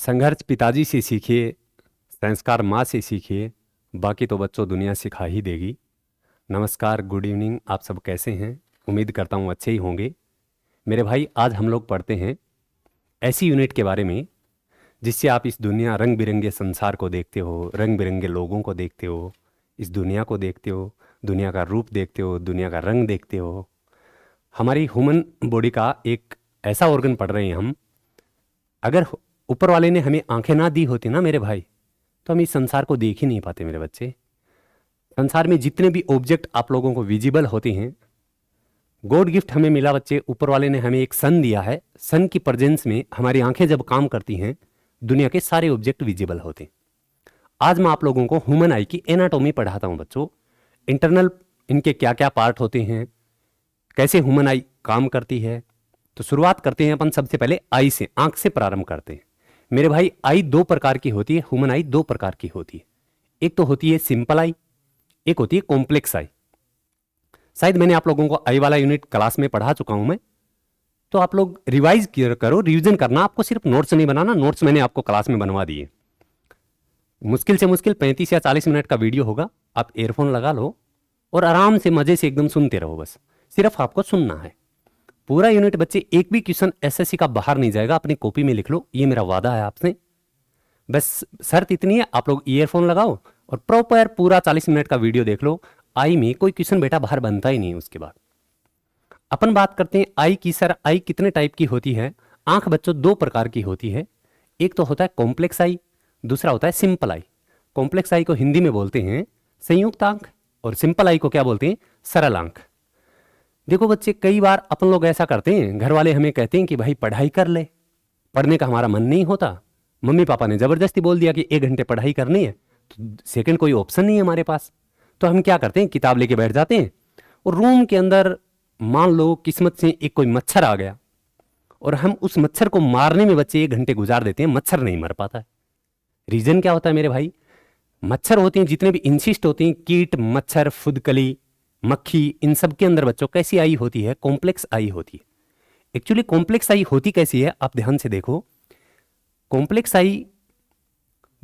संघर्ष पिताजी से सीखिए, संस्कार माँ से सीखिए, बाकी तो बच्चों दुनिया सिखा ही देगी। नमस्कार, गुड इवनिंग। आप सब कैसे हैं? उम्मीद करता हूँ अच्छे ही होंगे। मेरे भाई, आज हम लोग पढ़ते हैं ऐसी यूनिट के बारे में जिससे आप इस दुनिया रंग बिरंगे संसार को देखते हो, रंग बिरंगे लोगों को देखते हो, इस दुनिया को देखते हो, दुनिया का रूप देखते हो, दुनिया का रंग देखते हो। हमारी ह्यूमन बॉडी का एक ऐसा ऑर्गन पढ़ रहे हैं हम। अगर ऊपर वाले ने हमें आंखें ना दी होती ना मेरे भाई, तो हम इस संसार को देख ही नहीं पाते मेरे बच्चे। संसार में जितने भी ऑब्जेक्ट आप लोगों को विजिबल होते हैं, गॉड गिफ्ट हमें मिला बच्चे। ऊपर वाले ने हमें एक सन दिया है। सन की प्रेजेंस में हमारी आंखें जब काम करती हैं, दुनिया के सारे ऑब्जेक्ट विजिबल होते हैं। आज मैं आप लोगों को ह्यूमन आई की एनाटॉमी पढ़ाता हूं बच्चों। इंटरनल इनके क्या क्या पार्ट होते हैं, कैसे ह्यूमन आई काम करती है। तो शुरुआत करते हैं अपन सबसे पहले आई से, आंख से प्रारंभ करते हैं मेरे भाई। आई दो प्रकार की होती है, ह्यूमन आई दो प्रकार की होती है। एक तो होती है सिंपल आई, एक होती है कॉम्प्लेक्स आई। शायद मैंने आप लोगों को आई वाला यूनिट क्लास में पढ़ा चुका हूं मैं, तो आप लोग रिवाइज करो, रिवीजन करना। आपको सिर्फ नोट्स नहीं बनाना, नोट्स मैंने आपको क्लास में बनवा दिए। मुश्किल से मुश्किल 35 या 40 मिनट का वीडियो होगा। आप एयरफोन लगा लो और आराम से मजे से एकदम सुनते रहो। बस सिर्फ आपको सुनना है पूरा यूनिट बच्चे। एक भी क्वेश्चन एसएससी का बाहर नहीं जाएगा। अपनी कॉपी में लिख लो, ये मेरा वादा है आपसे। बस शर्त इतनी है, आप लोग ईयरफोन लगाओ और प्रॉपर पूरा 40 मिनट का वीडियो देख लो। आई में कोई क्वेश्चन बेटा बाहर बनता ही नहीं। उसके बाद अपन बात करते हैं आई की। सर, आई कितने टाइप की होती है? आंख बच्चों दो प्रकार की होती है। एक तो होता है कॉम्प्लेक्स आई, दूसरा होता है सिंपल आई। कॉम्प्लेक्स आई को हिंदी में बोलते हैं संयुक्त आंख, और सिंपल आई को क्या बोलते हैं? सरल आंख। देखो बच्चे, कई बार अपन लोग ऐसा करते हैं, घर वाले हमें कहते हैं कि भाई पढ़ाई कर ले। पढ़ने का हमारा मन नहीं होता, मम्मी पापा ने जबरदस्ती बोल दिया कि 1 घंटे पढ़ाई करनी है, तो सेकंड कोई ऑप्शन नहीं है हमारे पास। तो हम क्या करते हैं, किताब लेके बैठ जाते हैं और रूम के अंदर मान लो किस्मत से एक कोई मच्छर आ गया और हम उस मच्छर को मारने में बच्चे 1 घंटे गुजार देते हैं। मच्छर नहीं मर पाता है। रीजन क्या होता है मेरे भाई? मच्छर होते हैं जितने भी इंसिस्ट होते हैं, कीट, मच्छर, फुदकली, मक्खी, इन सब के अंदर बच्चों कैसी आई होती है? कॉम्प्लेक्स आई होती है। एक्चुअली कॉम्प्लेक्स आई होती कैसी है, आप ध्यान से देखो। कॉम्प्लेक्स आई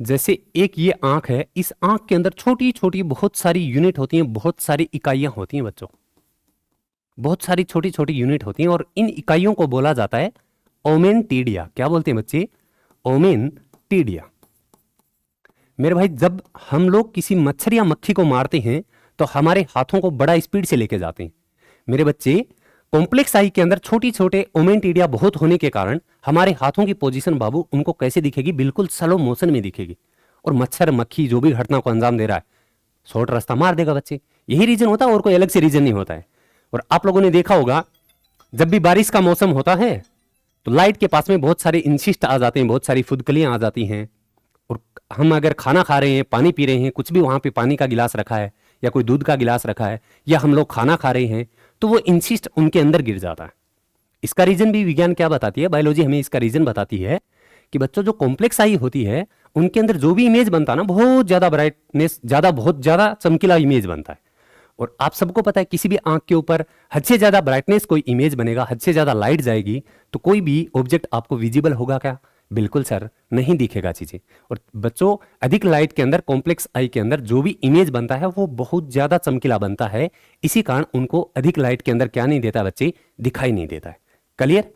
जैसे एक ये आंख है, इस आंख के अंदर छोटी छोटी बहुत सारी यूनिट होती हैं, बहुत सारी इकाइयां होती हैं बच्चों। बहुत सारी छोटी छोटी यूनिट होती हैं और इन इकाइयों को बोला जाता है ओमेनटीडिया। क्या बोलते हैं बच्चे? ओमेनटीडिया। मेरे भाई, जब हम लोग किसी मच्छर या मक्खी को मारते हैं तो हमारे हाथों को बड़ा स्पीड से लेके जाते हैं मेरे बच्चे। कॉम्प्लेक्स आई के अंदर छोटी छोटे ओमेनटीडिया बहुत होने के कारण हमारे हाथों की पोजीशन बाबू उनको कैसे दिखेगी? बिल्कुल स्लो मोशन में दिखेगी। और मच्छर मक्खी जो भी घटना को अंजाम दे रहा है, शॉर्ट रास्ता मार देगा बच्चे। यही रीजन होता है और कोई अलग से रीजन नहीं होता है। और आप लोगों ने देखा होगा, जब भी बारिश का मौसम होता है तो लाइट के पास में बहुत सारे इंसिस्ट आ जाते हैं, बहुत सारी फुदकलियां आ जाती हैं। और हम अगर खाना खा रहे हैं, पानी पी रहे हैं, कुछ भी वहां पे पानी का गिलास रखा है या कोई दूध का गिलास रखा है, या हम लोग खाना खा रहे हैं, तो वो इंसिस्ट उनके अंदर गिर जाता है। इसका रीजन भी विज्ञान क्या बताती है, बायोलॉजी हमें इसका रीजन बताती है कि बच्चों जो कॉम्प्लेक्स आई होती है उनके अंदर जो भी इमेज बनता है ना, बहुत ज्यादा ब्राइटनेस, बहुत ज्यादा चमकीला इमेज बनता है। और आप सबको पता है किसी भी आंख के ऊपर हद से ज्यादा ब्राइटनेस कोई इमेज बनेगा, हद से ज्यादा लाइट जाएगी, तो कोई भी ऑब्जेक्ट आपको विजिबल होगा क्या? बिल्कुल सर, नहीं दिखेगा चीजें। और बच्चों, अधिक लाइट के अंदर, कॉम्प्लेक्स आई के अंदर जो भी इमेज बनता है वो बहुत ज्यादा चमकीला बनता है। इसी कारण उनको अधिक लाइट के अंदर क्या नहीं देता बच्चे? दिखाई नहीं देता है। क्लियर?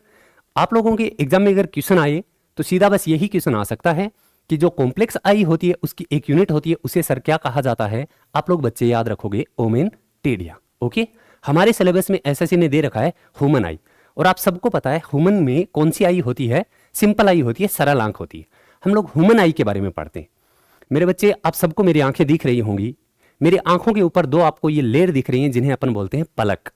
आप लोगों के एग्जाम में अगर क्वेश्चन आए तो सीधा बस यही क्वेश्चन आ सकता है कि जो कॉम्प्लेक्स आई होती है उसकी एक यूनिट होती है, उसे सर क्या कहा जाता है? आप लोग बच्चे याद रखोगे, ओमेनटीडिया। ओके, हमारे सिलेबस में एसएससी ने दे रखा है ह्यूमन आई। और आप सबको पता है ह्यूमन में कौन सी आई होती है? सिंपल आई होती है, सरल आंख होती है। हम लोग ह्यूमन आई के बारे में पढ़ते हैं मेरे बच्चे। आप सबको मेरी आंखें दिख रही होंगी। मेरी आंखों के ऊपर दो आपको ये लेयर दिख रही हैं जिन्हें अपन बोलते हैं पलक।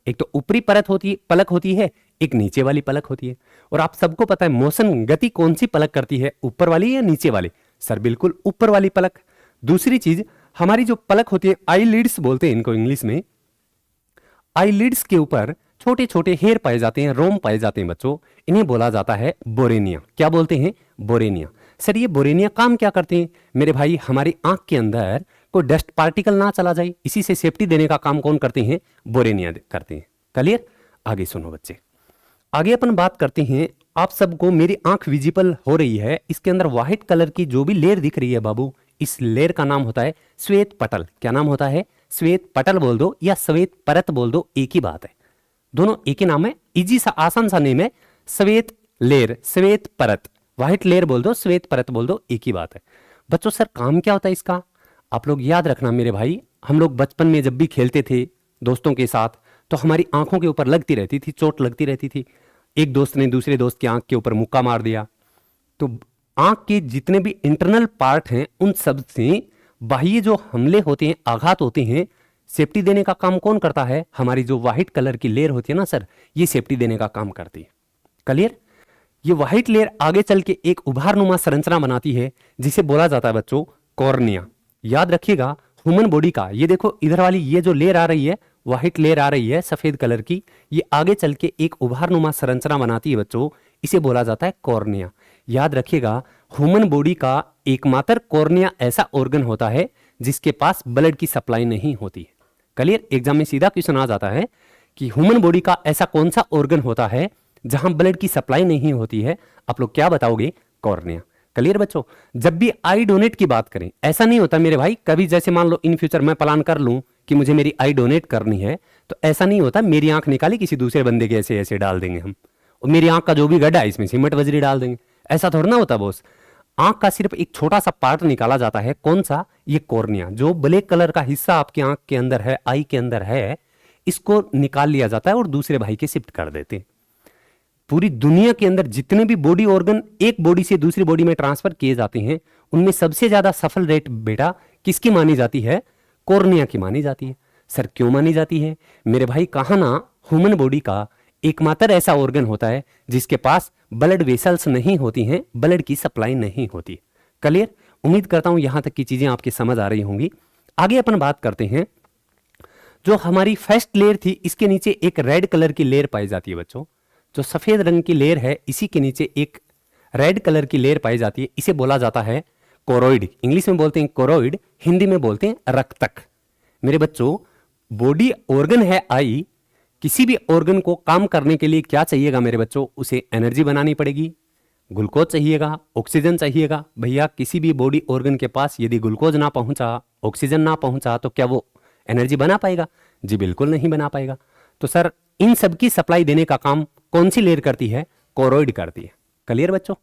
एक तो ऊपरी परत होती है, पलक होती है, एक नीचे वाली पलक होती है। और आप सबको पता है मोशन, गति कौन सी पलक करती है, ऊपर वाली या नीचे वाली? सर बिल्कुल ऊपर वाली पलक। दूसरी चीज, हमारी जो पलक होती है, आईलिड्स बोलते हैं इनको इंग्लिश में। आईलिड्स के ऊपर छोटे छोटे हेयर पाए जाते हैं, रोम पाए जाते हैं बच्चों। इन्हें बोला जाता है बोरेनिया। क्या बोलते हैं? बोरेनिया। सर ये बोरेनिया काम क्या करते हैं? मेरे भाई, हमारी आंख के अंदर कोई डस्ट पार्टिकल ना चला जाए, इसी से सेफ्टी देने का काम कौन करते हैं? बोरेनिया करते हैं। क्लियर? आगे सुनो बच्चे, आगे अपन बात करते हैं आप सबको मेरी आंख विजिबल हो रही है, इसके अंदर व्हाइट कलर की जो भी लेयर दिख रही है बाबू, इस लेयर का नाम होता है श्वेत पटल। क्या नाम होता है? श्वेत पटल बोल दो या श्वेत परत बोल दो, एक ही बात है, दोनों एक ही नाम है, इजी सा आसान सा नेम है, श्वेत लेयर, श्वेत परत। व्हाइट लेयर बोल दो, श्वेत परत बोल दो, एक ही बात है। बच्चों सर काम क्या होता है इसका? आप लोग याद रखना मेरे भाई, हम लोग बचपन में जब भी खेलते थे दोस्तों के साथ, तो हमारी आंखों के ऊपर लगती रहती थी, चोट लगती रहती थी। एक दोस्त ने दूसरे दोस्त की आंख के ऊपर मुक्का मार दिया, तो आंख के जितने भी इंटरनल पार्ट हैं उन सब से बाह्य जो हमले होते हैं, आघात होते हैं, सेफ्टी देने का काम कौन करता है? हमारी जो व्हाइट कलर की लेयर होती है ना सर, ये सेफ्टी देने का काम करती है। क्लियर? ये व्हाइट लेयर आगे चल के एक उभारनुमा संरचना बनाती है जिसे बोला जाता है बच्चों कॉर्निया। याद रखिएगा ह्यूमन बॉडी का, ये देखो इधर वाली ये जो लेयर आ रही है, व्हाइट लेयर आ रही है सफेद कलर की, ये आगे चल के एक उभारनुमा संरचना बनाती है बच्चों, इसे बोला जाता है कॉर्निया। याद रखिएगा ह्यूमन बॉडी का एकमात्र कॉर्निया ऐसा ऑर्गन होता है जिसके पास ब्लड की सप्लाई नहीं होती है। क्लियर? एग्जाम में सीधा क्वेश्चन आ जाता है कि ह्यूमन बॉडी का ऐसा कौन सा ऑर्गन होता है जहां ब्लड की सप्लाई नहीं होती है? आप लोग क्या बताओगे? कॉर्निया। क्लियर बच्चों? जब भी आई डोनेट की बात करें, ऐसा नहीं होता मेरे भाई, कभी जैसे मान लो इन फ्यूचर मैं प्लान कर लूं कि मुझे मेरी आई डोनेट करनी है, तो ऐसा नहीं होता मेरी आंख निकाली किसी दूसरे बंदे के ऐसे ऐसे डाल देंगे हम, और मेरी आंख का जो भी गड्ढा है इसमें सीमेंट बजरी डाल देंगे, ऐसा थोड़ा ना होता बॉस। आंख का सिर्फ एक छोटा सा पार्ट निकाला जाता है, कौन सा? ये कॉर्निया। जो ब्लैक कलर का हिस्सा आपकी आंख के अंदर है, आई के अंदर है, इसको निकाल लिया जाता है और दूसरे भाई के शिफ्ट कर देते हैं। पूरी दुनिया के अंदर जितने भी बॉडी ऑर्गन एक बॉडी से दूसरी बॉडी में ट्रांसफर किए जाते हैं, उनमें सबसे ज्यादा सफल रेट बेटा किसकी मानी जाती है? कॉर्निया की मानी जाती है। सर क्यों मानी जाती है? मेरे भाई कहा ना, ह्यूमन बॉडी का एकमात्र ऐसा ऑर्गन होता है जिसके पास ब्लड वेसल्स नहीं होती हैं, ब्लड की सप्लाई नहीं होती। क्लियर? उम्मीद करता हूं यहां तक की चीजें आपकी समझ आ रही होंगी। आगे अपन बात करते हैं, जो हमारी फर्स्ट लेयर थी, इसके नीचे एक रेड कलर की लेयर पाई जाती है बच्चों। जो सफेद रंग की लेयर है, इसी के नीचे एक रेड कलर की लेयर पाई जाती है, इसे बोला जाता है कोरोइड। इंग्लिश में बोलते हैं कोरोइड, हिंदी में बोलते हैं रक्तक। मेरे बच्चों बॉडी ऑर्गन है आई, किसी भी ऑर्गन को काम करने के लिए क्या चाहिएगा मेरे बच्चों? उसे एनर्जी बनानी पड़ेगी, ग्लूकोज चाहिएगा, ऑक्सीजन चाहिएगा। भैया किसी भी बॉडी ऑर्गन के पास यदि ग्लूकोज ना पहुंचा, ऑक्सीजन ना पहुंचा, तो क्या वो एनर्जी बना पाएगा? जी बिल्कुल नहीं बना पाएगा। तो सर इन सब की सप्लाई देने का काम कौन सी लेयर करती है? कोरोइड करती है। क्लियर बच्चों?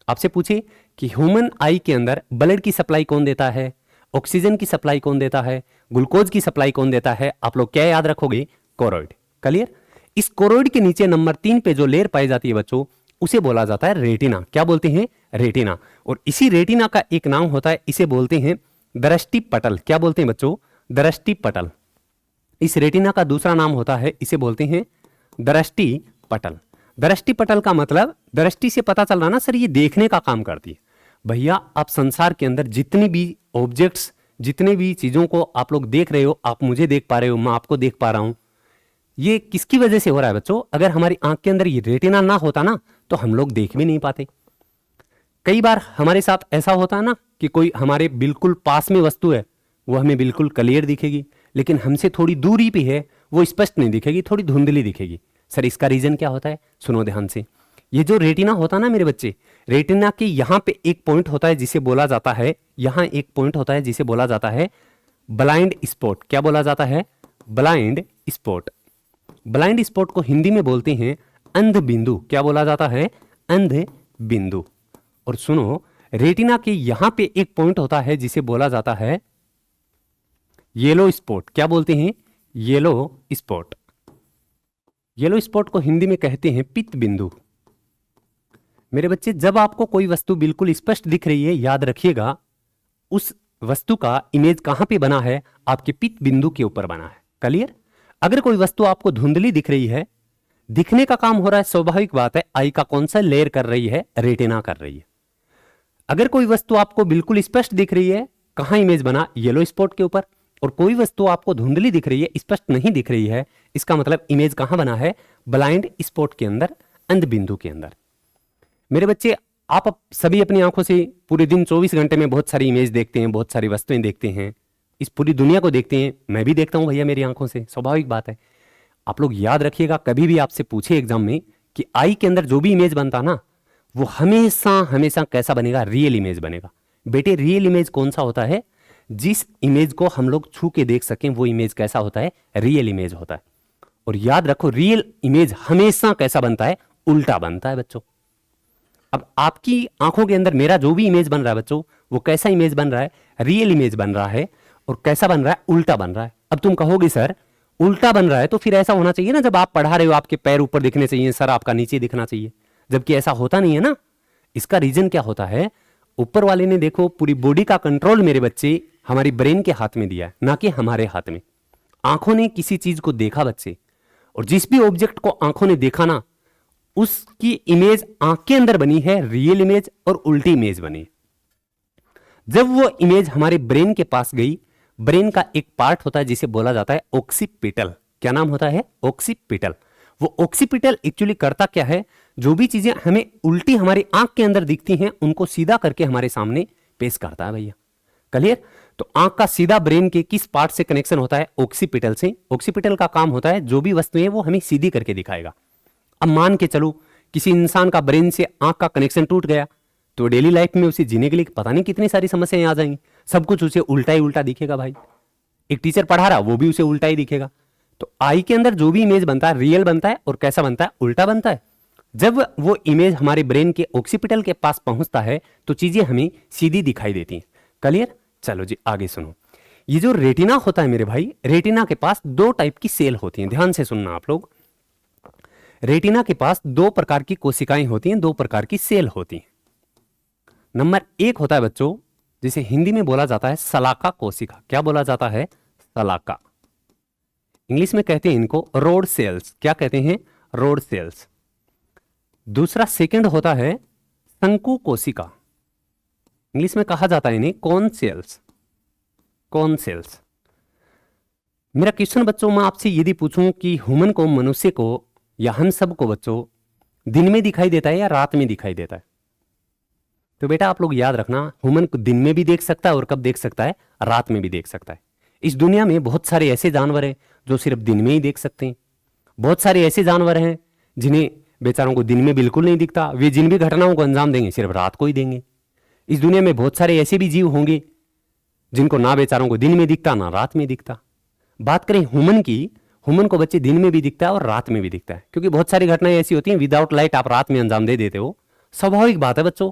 आपसे पूछे कि ह्यूमन आई के अंदर ब्लड की सप्लाई कौन देता है, ऑक्सीजन की सप्लाई कौन देता है, ग्लूकोज की सप्लाई कौन देता है? आप लोग क्या याद रखोगे? कोरोइड। क्लियर? इस कोरोइड के नीचे नंबर 3 पे जो लेयर पाई जाती है बच्चों, उसे बोला जाता है रेटिना। क्या बोलते हैं? रेटिना। और इसी रेटिना का एक नाम होता है, इसे बोलते हैं दृष्टि पटल। क्या बोलते हैं बच्चों? दृष्टि पटल। इस रेटिना का दूसरा नाम होता है, इसे बोलते हैं दृष्टि पटल। दृष्टि पटल का मतलब, दृष्टि से पता चल रहा ना सर, ये देखने का काम करती है। भैया आप संसार के अंदर जितनी भी ऑब्जेक्ट्स, जितने भी चीजों को आप लोग देख रहे हो, आप मुझे देख पा रहे हो, मैं आपको देख पा रहा हूं, ये किसकी वजह से हो रहा है बच्चों? अगर हमारी आंख के अंदर ये रेटिना ना होता ना, तो हम लोग देख भी नहीं पाते। कई बार हमारे साथ ऐसा होता है ना कि कोई हमारे बिल्कुल पास में वस्तु है, वो हमें बिल्कुल क्लियर दिखेगी, लेकिन हमसे थोड़ी दूरी पे है, वो स्पष्ट नहीं दिखेगी, थोड़ी धुंधली दिखेगी। सर इसका रीजन क्या होता है? सुनो ध्यान से। ये जो रेटिना होता है ना मेरे बच्चे, रेटिना के यहां पे एक पॉइंट होता है जिसे बोला जाता है, यहां एक पॉइंट होता है जिसे बोला जाता है ब्लाइंड स्पॉट। क्या बोला जाता है? Blind spot. ब्लाइंड स्पॉट को हिंदी में बोलते हैं अंध बिंदु। क्या बोला जाता है? अंध बिंदु। और सुनो, रेटिना के यहां पे एक पॉइंट होता है जिसे बोला जाता है येलो स्पॉट। क्या बोलते हैं? Yellow spot. येलो स्पॉट को हिंदी में कहते हैं पित्त बिंदु। मेरे बच्चे जब आपको कोई वस्तु बिल्कुल स्पष्ट दिख रही है, याद रखिएगा उस वस्तु का इमेज कहां पे बना है? आपके पित्त बिंदु के ऊपर बना है। क्लियर? अगर कोई वस्तु आपको धुंधली दिख रही है, दिखने का काम हो रहा है, स्वाभाविक बात है, आई का कौन सा लेयर कर रही है? रेटिना कर रही है। अगर कोई वस्तु आपको बिल्कुल स्पष्ट दिख रही है, कहां इमेज बना? येलो स्पॉट के ऊपर। और कोई वस्तु आपको धुंधली दिख रही है, स्पष्ट नहीं दिख रही है, इसका मतलब इमेज कहां बना है? ब्लाइंड स्पॉट के अंदर, अंध बिंदु के अंदर। मेरे बच्चे आप सभी अपनी आंखों से पूरे दिन 24 घंटे में बहुत सारी इमेज देखते हैं, बहुत सारी वस्तुएं देखते हैं, इस पूरी दुनिया को देखते हैं। मैं भी देखता हूं भैया मेरी आंखों से, स्वाभाविक बात है। आप लोग याद रखिएगा, कभी भी आपसे पूछे एग्जाम में कि आई के अंदर जो भी इमेज बनता ना वो हमेशा हमेशा कैसा बनेगा, रियल इमेज बनेगा। बेटे रियल इमेज कौन सा होता है, जिस इमेज को हम लोग छू के देख सकें वो इमेज कैसा होता है, रियल इमेज होता है। और याद रखो रियल इमेज हमेशा कैसा बनता है, उल्टा बनता है बच्चों। अब आपकी आंखों के अंदर मेरा जो भी इमेज बन रहा है बच्चों, वो कैसा इमेज बन रहा है, रियल इमेज बन रहा है। और कैसा बन रहा है, उल्टा बन रहा है। अब तुम कहोगे सर उल्टा बन रहा है तो फिर ऐसा होना चाहिए ना, जब आप पढ़ा रहे हो आपके पैर ऊपर दिखने चाहिए, सर आपका नीचे दिखना चाहिए, जबकि ऐसा होता नहीं है ना। इसका रीजन क्या होता है, ऊपर वाले ने देखो पूरी बॉडी का कंट्रोल मेरे बच्चे हमारी ब्रेन के हाथ में दिया है, ना कि हमारे हाथ में। आंखों ने किसी चीज को देखा बच्चे, और जिस भी ऑब्जेक्ट को आंखों ने देखा ना, उसकी इमेज आंख के अंदर बनी है रियल इमेज और उल्टी इमेज बनी। जब वो इमेज हमारे ब्रेन के पास गई, ब्रेन का एक पार्ट होता है जिसे बोला जाता है ऑक्सीपिटल। क्या नाम होता है, ऑक्सीपिटल। वो ऑक्सीपिटल एक्चुअली करता क्या है, जो भी चीजें हमें उल्टी हमारी आंख के अंदर दिखती हैं उनको सीधा करके हमारे सामने पेश करता है भैया। क्लियर। तो आंख का सीधा ब्रेन के किस पार्ट से कनेक्शन होता है, ऑक्सीपिटल से। ऑक्सीपिटल का काम होता है जो भी वस्तु है वो हमें सीधी करके दिखाएगा। अब मान के चलो किसी इंसान का ब्रेन से आंख का कनेक्शन टूट गया, तो डेली लाइफ में उसे जीने के लिए पता नहीं कितनी सारी समस्याएं आ जाएंगी। सब कुछ उसे उल्टा ही उल्टा दिखेगा भाई। एक टीचर पढ़ा रहा वो भी उसे उल्टा ही दिखेगा। तो आई के अंदर जो भी इमेज बनता है रियल बनता है, और कैसा बनता है, उल्टा बनता है। जब वो इमेज हमारे ब्रेन के ऑक्सीपिटल के पास पहुंचता है तो चीजें हमें सीधी दिखाई देती हैं। क्लियर। चलो जी आगे सुनो। ये जो रेटिना होता है मेरे भाई, रेटिना के पास दो टाइप की सेल होती हैं, ध्यान से सुनना आप लोग। रेटिना के पास दो प्रकार की कोशिकाएं होती हैं, दो प्रकार की सेल होती हैं। नंबर एक होता है बच्चों जिसे हिंदी में बोला जाता है सलाका कोशिका। क्या बोला जाता है, सलाका। इंग्लिश में कहते हैं इनको रोड सेल्स। क्या कहते हैं, रोड सेल्स। दूसरा सेकंड होता है शंकु कोशिका। इंग्लिश में कहा जाता है इन्हें कॉन सेल्स। Cone cells. मेरा क्वेश्चन बच्चों मैं आपसे यदि पूछूं कि ह्यूमन को, मनुष्य को, या हम सब को बच्चों दिन में दिखाई देता है या रात में दिखाई देता है, तो बेटा आप लोग याद रखना ह्यूमन को दिन में भी देख सकता है, और कब देख सकता है, रात में भी देख सकता है। इस दुनिया में बहुत सारे ऐसे जानवर हैं जो सिर्फ दिन में ही देख सकते हैं। बहुत सारे ऐसे जानवर हैं जिन्हें बेचारों को दिन में बिल्कुल नहीं दिखता, वे जिन भी घटनाओं को अंजाम देंगे सिर्फ रात को ही देंगे। इस दुनिया में बहुत सारे ऐसे भी जीव होंगे जिनको ना बेचारों को दिन में दिखता ना रात में दिखता। बात करें ह्यूमन की, ह्यूमन को बच्चे दिन में भी दिखता है और रात में भी दिखता है, क्योंकि बहुत सारी घटनाएं ऐसी होती हैं विदाउट लाइट आप रात में अंजाम दे देते हो। स्वाभाविक बात है बच्चों,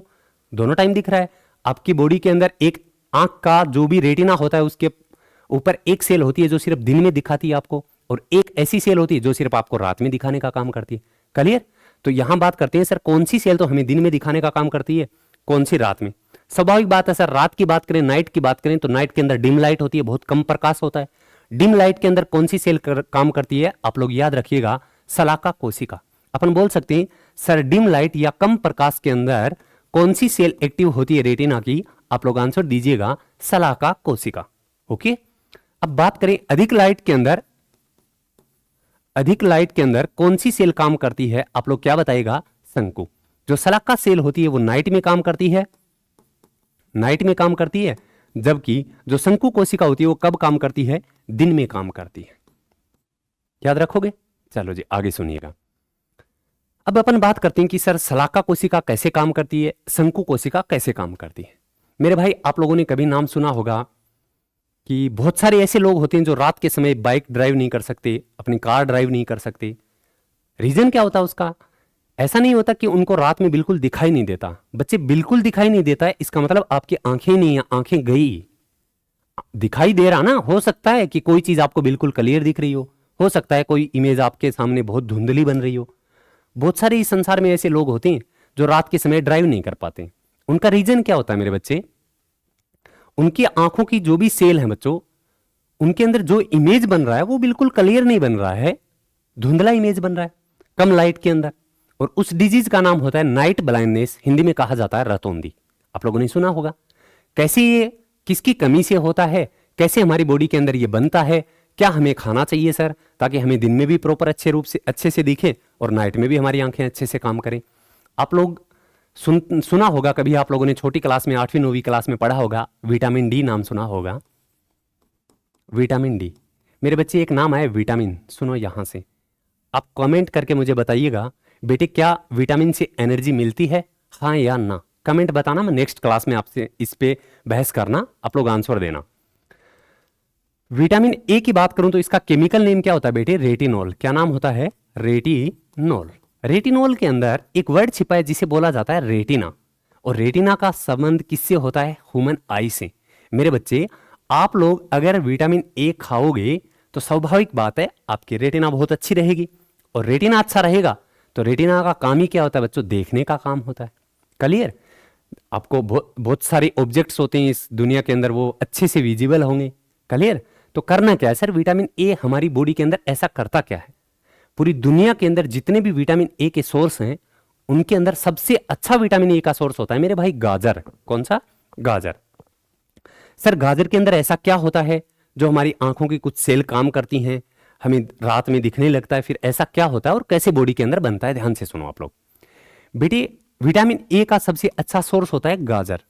दोनों टाइम दिख रहा है। आपकी बॉडी के अंदर एक आंख का जो भी रेटिना होता है उसके ऊपर एक सेल होती है जो सिर्फ दिन में दिखाती है आपको, और एक ऐसी सेल होती है जो सिर्फ आपको रात में दिखाने का काम करती है। क्लियर। तो यहां बात करते हैं सर कौन सी सेल तो हमें दिन में दिखाने का काम करती है, कौन सी रात में। स्वाभाविक बात है सर, रात की बात करें, नाइट की बात करें, तो नाइट के अंदर डिम लाइट होती है, बहुत कम प्रकाश होता है। डिम लाइट के अंदर कौन सी सेल काम करती है, आप लोग याद रखिएगा, सलाका कोशिका। अपन बोल सकते हैं सर डिम लाइट या कम प्रकाश के अंदर कौन सी सेल एक्टिव होती है रेटिना की, आप लोग आंसर दीजिएगा, सलाका कोशिका। ओके। अब बात करें अधिक लाइट के अंदर, अधिक लाइट के अंदर कौन सी सेल काम करती है, आप लोग क्या बताइएगा, शंकु। जो सलाका सेल होती है वो नाइट में काम करती है, नाइट में काम करती है, जबकि जो शंकु कोशिका होती है वो कब काम करती है, दिन में काम करती है। याद रखोगे। चलो जी आगे सुनिएगा। अब अपन बात करते हैं कि सर सलाका कोशिका कैसे काम करती है, शंकु कोशिका कैसे काम करती है। मेरे भाई आप लोगों ने कभी नाम सुना होगा कि बहुत सारे ऐसे लोग होते हैं जो रात के समय बाइक ड्राइव नहीं कर सकते, अपनी कार ड्राइव नहीं कर सकते। रीजन क्या होता है उसका, ऐसा नहीं होता कि उनको रात में बिल्कुल दिखाई नहीं देता। बच्चे बिल्कुल दिखाई नहीं देता है इसका मतलब आपकी आंखें नहीं है, आंखें गई। दिखाई दे रहा ना, हो सकता है कि कोई चीज आपको बिल्कुल क्लियर दिख रही हो सकता है कोई इमेज आपके सामने बहुत धुंधली बन रही हो। बहुत सारे इस संसार में ऐसे लोग होते हैं जो रात के समय ड्राइव नहीं कर पाते। उनका रीजन क्या होता है मेरे बच्चे, उनकी आंखों की जो भी सेल है बच्चों, उनके अंदर जो इमेज बन रहा है वो बिल्कुल क्लियर नहीं बन रहा है, धुंधला इमेज बन रहा है कम लाइट के अंदर। और उस डिजीज का नाम होता है नाइट ब्लाइंडनेस, हिंदी में कहा जाता है रतौंधी। आप लोगों ने सुना होगा। कैसे ये किसकी कमी से होता है, कैसे हमारी बॉडी के अंदर ये बनता है, क्या हमें खाना चाहिए सर ताकि हमें दिन में भी प्रॉपर अच्छे से दिखे और नाइट में भी हमारी आंखें अच्छे से काम करें। आप लोग सुना होगा कभी, आप लोगों ने छोटी क्लास में 8वीं 9वीं क्लास में पढ़ा होगा, विटामिन डी नाम सुना होगा। विटामिन डी मेरे बच्चे एक नाम है विटामिन, सुनो यहां से आप कमेंट करके मुझे बताइएगा बेटे क्या विटामिन से एनर्जी मिलती है, हाँ या ना? कमेंट बताना, मैं नेक्स्ट क्लास में आपसे इस पे बहस करना, आप लोग आंसर देना। विटामिन ए की बात करूं तो इसका केमिकल नेम क्या होता है बेटे? रेटिनॉल। क्या नाम होता है? रेटिनॉल। रेटिनॉल के अंदर एक वर्ड छिपा है जिसे बोला जाता है रेटिना, और रेटिना का संबंध किससे होता है? ह्यूमन आई से। मेरे बच्चे, आप लोग अगर विटामिन ए खाओगे तो स्वाभाविक बात है आपकी रेटिना बहुत अच्छी रहेगी, और रेटिना अच्छा रहेगा तो रेटिना का काम ही क्या होता है बच्चों? देखने का काम होता है। क्लियर? आपको बहुत सारे ऑब्जेक्ट्स होते हैं इस दुनिया के अंदर, वो अच्छे से विजिबल होंगे। क्लियर? तो करना क्या है सर? विटामिन ए हमारी बॉडी के अंदर ऐसा करता क्या है? पूरी दुनिया के अंदर जितने भी विटामिन ए के सोर्स हैं उनके अंदर सबसे अच्छा विटामिन ए का सोर्स होता है मेरे भाई गाजर। कौन सा? गाजर। सर गाजर के अंदर ऐसा क्या होता है जो हमारी आंखों की कुछ सेल काम करती हैं, हमें रात में दिखने लगता है, फिर ऐसा क्या होता है और कैसे बॉडी के अंदर बनता है? ध्यान से सुनो आप लोग। बेटे विटामिन ए का सबसे अच्छा सोर्स होता है गाजर।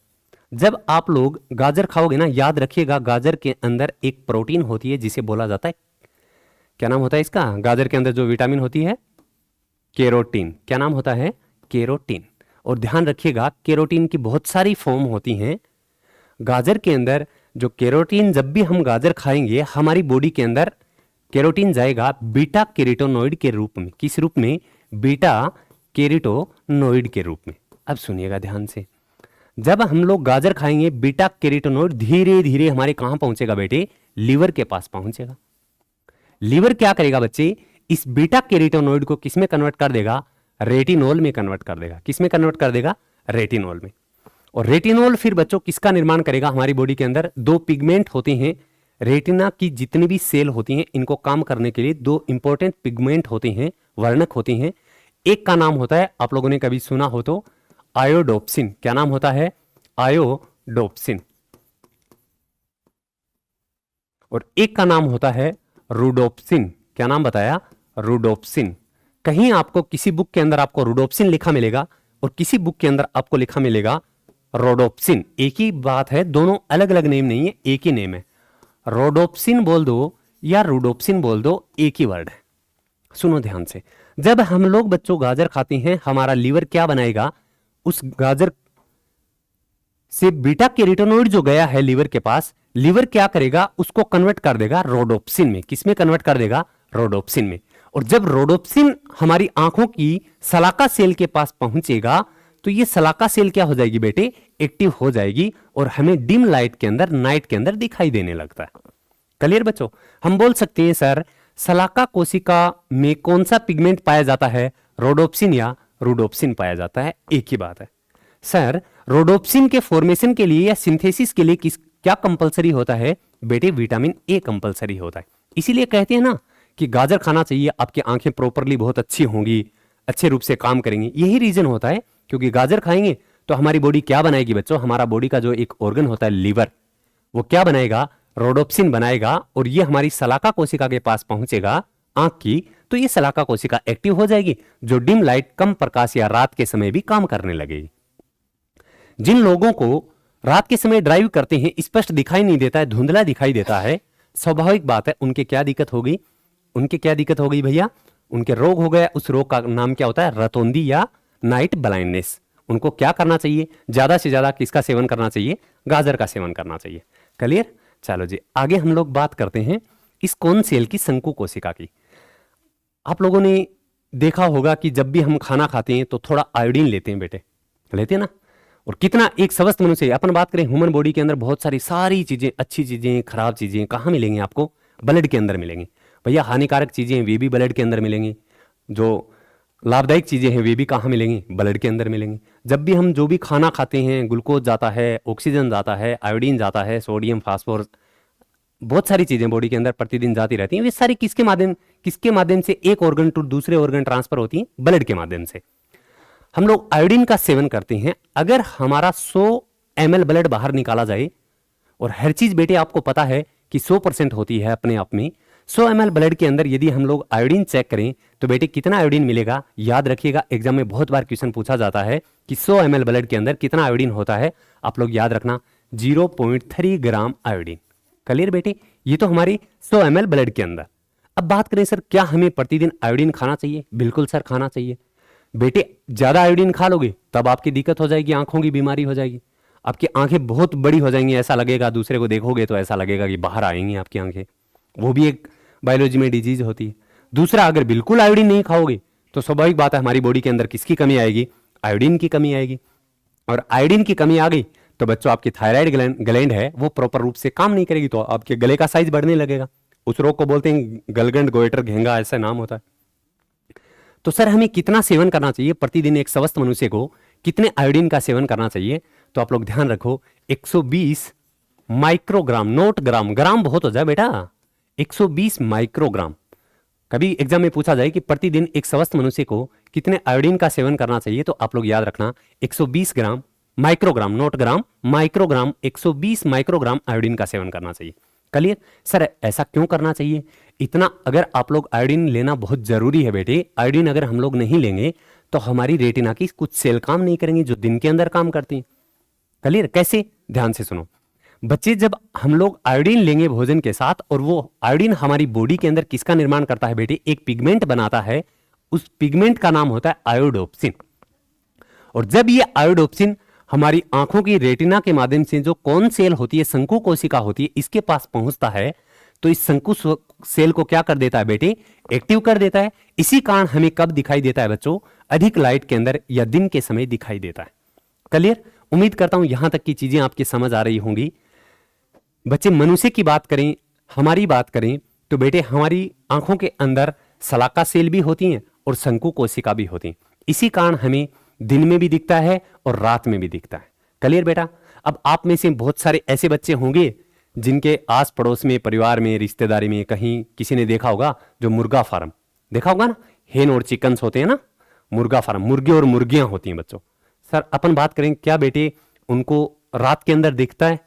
जब आप लोग गाजर खाओगे ना, याद रखिएगा गाजर के अंदर एक प्रोटीन होती है जिसे बोला जाता है, क्या नाम होता है इसका? गाजर के अंदर जो विटामिन होती है केरोटीन। क्या नाम होता है? केरोटीन। और ध्यान रखिएगा केरोटीन की बहुत सारी फॉर्म होती हैं। गाजर के अंदर जो केरोटीन, जब भी हम गाजर खाएंगे हमारी बॉडी के अंदर केरोटीन जाएगा बीटा कैरोटीनॉइड के रूप में। किस रूप में? बीटा कैरोटीनॉइड के रूप में। अब सुनिएगा ध्यान से, जब हम लोग गाजर खाएंगे बीटा कैरोटीनॉइड धीरे धीरे हमारे कहां पहुंचेगा बेटे? लीवर के पास पहुंचेगा। लीवर क्या करेगा बच्चे? इस बीटा कैरोटीनॉइड को किस में कन्वर्ट कर देगा? रेटिनॉल में कन्वर्ट कर देगा। किस में कन्वर्ट कर देगा? रेटिनॉल में। और रेटिनॉल फिर बच्चों किसका निर्माण करेगा? हमारी बॉडी के अंदर दो पिगमेंट होते हैं, रेटिना की जितनी भी सेल होती हैं इनको काम करने के लिए दो इंपॉर्टेंट पिगमेंट होते हैं, वर्णक होते हैं। एक का नाम होता है, आप लोगों ने कभी सुना हो तो, आयोडोप्सिन। क्या नाम होता है? आयोडोप्सिन। और एक का नाम होता है रूडोप्सिन। क्या नाम बताया? रूडोप्सिन। कहीं आपको किसी बुक के अंदर आपको रूडोप्सिन लिखा मिलेगा और किसी बुक के अंदर आपको लिखा मिलेगा रोडोप्सिन। एक ही बात है, दोनों अलग अलग नेम नहीं है, एक ही नेम है। रोडोप्सिन बोल दो या रूडोप्सिन बोल दो, एक ही वर्ड है। सुनो ध्यान से, जब हम लोग बच्चों गाजर खाते हैं हमारा लीवर क्या बनाएगा? उस गाजर से बीटा कैरोटीनॉइड जो गया है लीवर के पास, लीवर क्या करेगा? उसको कन्वर्ट कर देगा रोडोप्सिन में। किस में कन्वर्ट कर देगा? रोडोप्सिन में। और जब रोडोप्सिन हमारी आंखों की सलाका सेल के पास पहुंचेगा तो ये सलाका सेल क्या हो जाएगी बेटे? एक्टिव हो जाएगी और हमें डिम लाइट के अंदर, नाइट के अंदर दिखाई देने लगता है। क्लियर बच्चों? हम बोल सकते हैं सर सलाका कोशिका में कौन सा पिगमेंट पाया जाता है? रोडोप्सिन या रूडोप्सिन पाया जाता है। एक ही बात है। सर रोडोप्सिन के फॉर्मेशन के लिए या सिंथेसिस के लिए क्या कंपलसरी होता है बेटे? विटामिन ए कंपलसरी होता है। इसीलिए कहते हैं ना कि गाजर खाना चाहिए, आपकी आंखें प्रॉपरली बहुत अच्छी होंगी, अच्छे रूप से काम करेंगी। यही रीजन होता है, क्योंकि गाजर खाएंगे तो हमारी बॉडी क्या बनाएगी बच्चों? हमारा बॉडी का जो एक ऑर्गन होता है लीवर, वो क्या बनाएगा? रोडोप्सिन बनाएगा। और ये हमारी सलाका कोशिका के पास पहुंचेगा आंख की, तो ये सलाका कोशिका एक्टिव हो जाएगी, जो डिम लाइट, कम प्रकाश या रात के समय भी काम करने लगेगी। जिन लोगों को रात के समय ड्राइव करते हैं स्पष्ट दिखाई नहीं देता है, धुंधला दिखाई देता है, स्वाभाविक बात है उनके क्या दिक्कत होगी? उनके क्या दिक्कत हो गई भैया? उनके रोग हो गया। उस रोग का नाम क्या होता है? रतौंधी या नाइट ब्लाइंडनेस। उनको क्या करना चाहिए? ज्यादा से ज्यादा किसका सेवन करना चाहिए? गाजर का सेवन करना चाहिए। क्लियर? चलो जी, आगे हम लोग बात करते हैं इस कोन सेल की, शंकु कोशिका की। आप लोगों ने देखा होगा कि जब भी हम खाना खाते हैं तो थोड़ा आयोडीन लेते हैं बेटे, लेते हैं ना? और कितना एक स्वस्थ मनुष्य, अपन बात करें ह्यूमन बॉडी के अंदर बहुत सारी चीजें, अच्छी चीजें, खराब चीजें कहाँ मिलेंगी आपको? ब्लड के अंदर मिलेंगी भैया। हानिकारक चीजें वे भी ब्लड के अंदर मिलेंगी, जो लाभदायक चीजें हैं वे भी कहाँ मिलेंगी? ब्लड के अंदर मिलेंगी। जब भी हम जो भी खाना खाते हैं, ग्लूकोज जाता है, ऑक्सीजन जाता है, आयोडीन जाता है, सोडियम, फास्फोरस, बहुत सारी चीजें बॉडी के अंदर प्रतिदिन जाती रहती हैं। वे सारी किसके माध्यम से एक ऑर्गन टू दूसरे ऑर्गन ट्रांसफर होती हैं? ब्लड के माध्यम से। हम लोग आयोडीन का सेवन करते हैं। अगर हमारा 100 ml ब्लड बाहर निकाला जाए, और हर चीज बेटे आपको पता है कि 100% होती है अपने आप में, 100 ml ब्लड के अंदर यदि हम लोग आयोडीन चेक करें तो बेटे कितना आयोडीन मिलेगा? याद रखिएगा, एग्जाम में बहुत बार क्वेश्चन पूछा जाता है कि 100 ml ब्लड के अंदर कितना आयोडीन होता है। आप लोग याद रखना 0.3 ग्राम आयोडीन। क्लियर बेटे? ये तो हमारी 100 ml ब्लड के अंदर। अब बात करें सर क्या हमें प्रतिदिन आयोडीन खाना चाहिए? बिल्कुल सर खाना चाहिए। बेटे ज्यादा आयोडीन खा लोगे तब आपकी दिक्कत हो जाएगी, आंखों की बीमारी हो जाएगी, आपकी आंखें बहुत बड़ी हो जाएंगी, ऐसा लगेगा, दूसरे को देखोगे तो ऐसा लगेगा कि बाहर आएंगी आपकी आंखें। वो भी एक बायोलॉजी में डिजीज होती है। दूसरा, अगर बिल्कुल आयोडीन नहीं खाओगे तो स्वाभाविक बात है हमारी बॉडी के अंदर किसकी कमी आएगी, आयोडीन की कमी आएगी। और आयोडीन की कमी आ गई तो बच्चों आपकी थायराइड ग्लैंड है वो प्रॉपर रूप से काम नहीं करेगी, तो आपके गले का साइज बढ़ने लगेगा। उस रोग को बोलते हैं गलगंड गोइटर घेंगा, ऐसा नाम होता है। तो सर हमें कितना सेवन करना चाहिए प्रतिदिन, एक स्वस्थ मनुष्य को कितने आयोडीन का सेवन करना चाहिए? तो आप लोग ध्यान रखो, 120 माइक्रोग्राम, नोट ग्राम, ग्राम बहुत हो जाए बेटा, 120 माइक्रोग्राम। कभी एग्जाम में पूछा जाए कि प्रतिदिन एक स्वस्थ मनुष्य को कितने आयोडीन का सेवन करना चाहिए, तो आप लोग याद रखना 120 ग्राम, माइक्रोग्राम, नोट ग्राम, माइक्रोग्राम, 120 माइक्रोग्राम आयोडीन का सेवन करना चाहिए। क्लियर? सर ऐसा क्यों करना चाहिए इतना? अगर आप लोग आयोडीन लेना बहुत जरूरी है बेटे, आयोडीन अगर हम लोग नहीं लेंगे तो हमारी रेटिना की कुछ सेल काम नहीं करेंगी जो दिन के अंदर काम करती हैं। क्लियर? कैसे? ध्यान से सुनो बच्चे, जब हम लोग आयोडीन लेंगे भोजन के साथ, और वो आयोडीन हमारी बॉडी के अंदर किसका निर्माण करता है बेटे, एक पिगमेंट बनाता है, उस पिगमेंट का नाम होता है आयोडोप्सिन। और जब ये आयोडोप्सिन हमारी आंखों की रेटिना के माध्यम से जो कौन सेल होती है, शंकु कोशिका होती है, इसके पास पहुंचता है, तो इस शंकु सेल को क्या कर देता है बेटे, एक्टिव कर देता है। इसी कारण हमें कब दिखाई देता है बच्चों, अधिक लाइट के अंदर या दिन के समय दिखाई देता है। क्लियर? उम्मीद करता हूं यहां तक की चीजें आपकी समझ आ रही होंगी। बच्चे मनुष्य की बात करें, हमारी बात करें, तो बेटे हमारी आंखों के अंदर सलाका सेल भी होती हैं और शंकु कोशिका भी होती हैं। इसी कारण हमें दिन में भी दिखता है और रात में भी दिखता है। क्लियर बेटा? अब आप में से बहुत सारे ऐसे बच्चे होंगे जिनके आस पड़ोस में, परिवार में, रिश्तेदारी में कहीं किसी ने देखा होगा जो मुर्गा फार्म देखा होगा ना, हेन और चिकन्स होते हैं ना, मुर्गा फार्म, मुर्गे और मुर्गियां होती हैं बच्चों। सर अपन बात करें क्या बेटे उनको रात के अंदर दिखता है?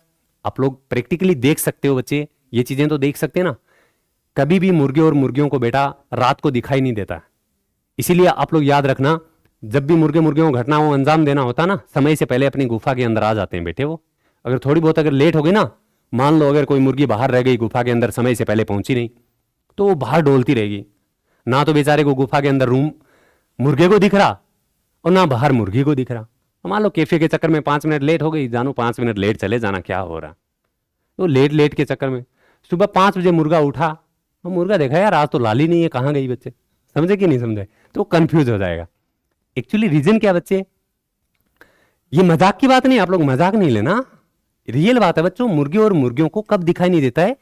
आप लोग प्रैक्टिकली देख सकते हो बच्चे, ये चीजें तो देख सकते हैं ना। कभी भी मुर्गे और मुर्गियों को बेटा रात को दिखाई नहीं देता है। इसीलिए आप लोग याद रखना, जब भी मुर्गे मुर्गियों को घटनाओं अंजाम देना होता ना, समय से पहले अपनी गुफा के अंदर आ जाते हैं बेटे वो। अगर थोड़ी बहुत अगर लेट हो गई ना, मान लो अगर कोई मुर्गी बाहर रह गई गुफा के अंदर, समय से पहले पहुंची नहीं, तो वो बाहर डोलती रहेगी ना, तो बेचारे को गुफा के अंदर रूम मुर्गे को दिख रहा और ना बाहर मुर्गी को दिख रहा। मान लो कैफे के चक्कर में 5 मिनट लेट हो गई, जानो 5 मिनट लेट चले जाना, क्या हो रहा। तो लेट के चक्कर में सुबह 5 बजे मुर्गा उठा और मुर्गा देखा यार आज तो लाली नहीं है, कहाँ गई बच्चे? समझे कि नहीं समझे? तो कंफ्यूज हो जाएगा। एक्चुअली रीजन क्या बच्चे, ये मजाक की बात नहीं, आप लोग मजाक नहीं लेना, रियल बात है बच्चों। मुर्गे और मुर्गियों को कब दिखाई नहीं देता है?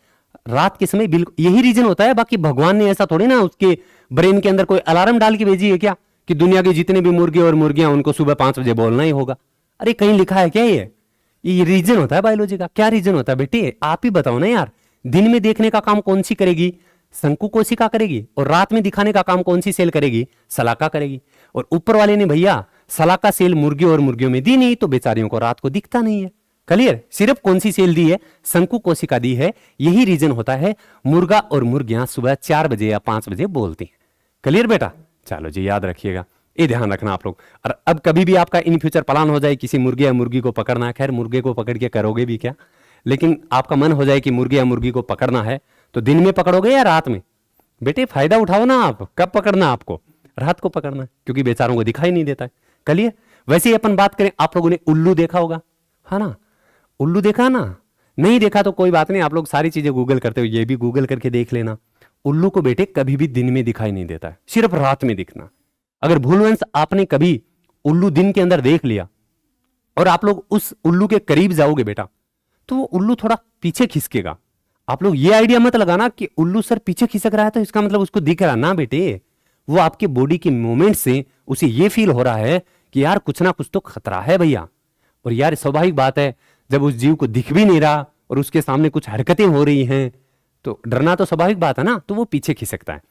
रात के समय। बिल्कुल यही रीजन होता है। बाकी भगवान ने ऐसा थोड़ी ना उसके ब्रेन के अंदर कोई अलार्म डाल के भेजी है क्या कि दुनिया के जितने भी मुर्गे और मुर्गियां उनको सुबह 5 बजे बोलना ही होगा? अरे कहीं लिखा है क्या ये रीजन होता है बायोलॉजी का। क्या रीजन होता है बेटे, आप ही बताओ ना यार। दिन में देखने का काम कौन सी करेगी? शंकु कोशिका करेगी। और रात में दिखाने का काम कौन सी सेल करेगी? सलाका करेगी। और ऊपर वाले ने भैया सलाका सेल मुर्गे और मुर्गियों में दी नहीं, तो बेचारियों को रात को दिखता नहीं है। क्लियर? सिर्फ कौन सी सेल दी है? शंकु कोशिका दी है। यही रीजन होता है मुर्गा और मुर्गियां सुबह 4 बजे या 5 बजे बोलती हैं। क्लियर बेटा? चलो जी, याद रखिएगा, ये ध्यान रखना आप लोग। और अब कभी भी आपका इन फ्यूचर प्लान हो जाए किसी मुर्गे या मुर्गी को पकड़ना है, खैर मुर्गे को पकड़ के करोगे भी क्या, लेकिन आपका मन हो जाए कि मुर्गे या मुर्गी को पकड़ना है, तो दिन में पकड़ोगे या रात में? बेटे फायदा उठाओ ना आप, कब पकड़ना आपको? रात को पकड़ना है, क्योंकि बेचारों को दिखाई नहीं देता है। क्लियर? वैसे ही अपन बात करें, आप लोगों ने उल्लू देखा होगा, है ना? उल्लू देखा ना? नहीं देखा तो कोई बात नहीं, आप लोग सारी चीजें गूगल करते हो, ये भी गूगल करके देख लेना। उल्लू को बेटे कभी भी दिन में दिखाई नहीं देता है, सिर्फ रात में दिखना। अगर भूलवंश आपने कभी उल्लू दिन के अंदर देख लिया और आप लोग उस उल्लू के करीब जाओगे बेटा, तो वो उल्लू थोड़ा पीछे खिसकेगा। आप लोग ये आइडिया मत लगाना कि उल्लू सर पीछे खिसक रहा है तो इसका मतलब उसको दिख रहा ना बेटे। वो आपके बॉडी के मूवमेंट से उसे ये फील हो रहा है कि यार कुछ ना कुछ तो खतरा है भैया। और यार स्वाभाविक बात है, जब उस जीव को दिख भी नहीं रहा और उसके सामने कुछ हरकतें हो रही हैं तो डरना तो स्वाभाविक बात है ना, तो वो पीछे खिसकता है।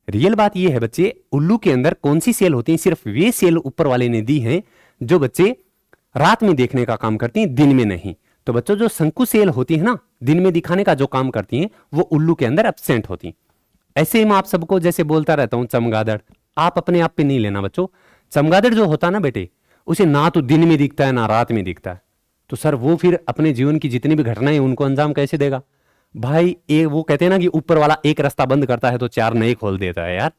रियल बात ये है बच्चे, उल्लू के अंदर कौन सी सेल होती है? सिर्फ वे सेल ऊपर वाले ने दी हैं जो बच्चे रात में देखने का काम करती हैं, दिन में नहीं। तो बच्चों जो शंकु सेल होती है ना, दिन में दिखाने का जो काम करती हैं, वो उल्लू के अंदर एब्सेंट होती हैं। ऐसे ही मैं आप सबको जैसे बोलता रहता हूं चमगादड़, आप अपने आप पे नहीं लेना बच्चों। चमगादड़ जो होता है ना बेटे, उसे ना तो दिन में दिखता है ना रात में दिखता है, तो सर वो फिर अपने जीवन की जितनी भी घटनाएं उनको अंजाम कैसे देगा भाई? वो कहते हैं ना कि ऊपर वाला एक रास्ता बंद करता है तो 4 नए खोल देता है यार।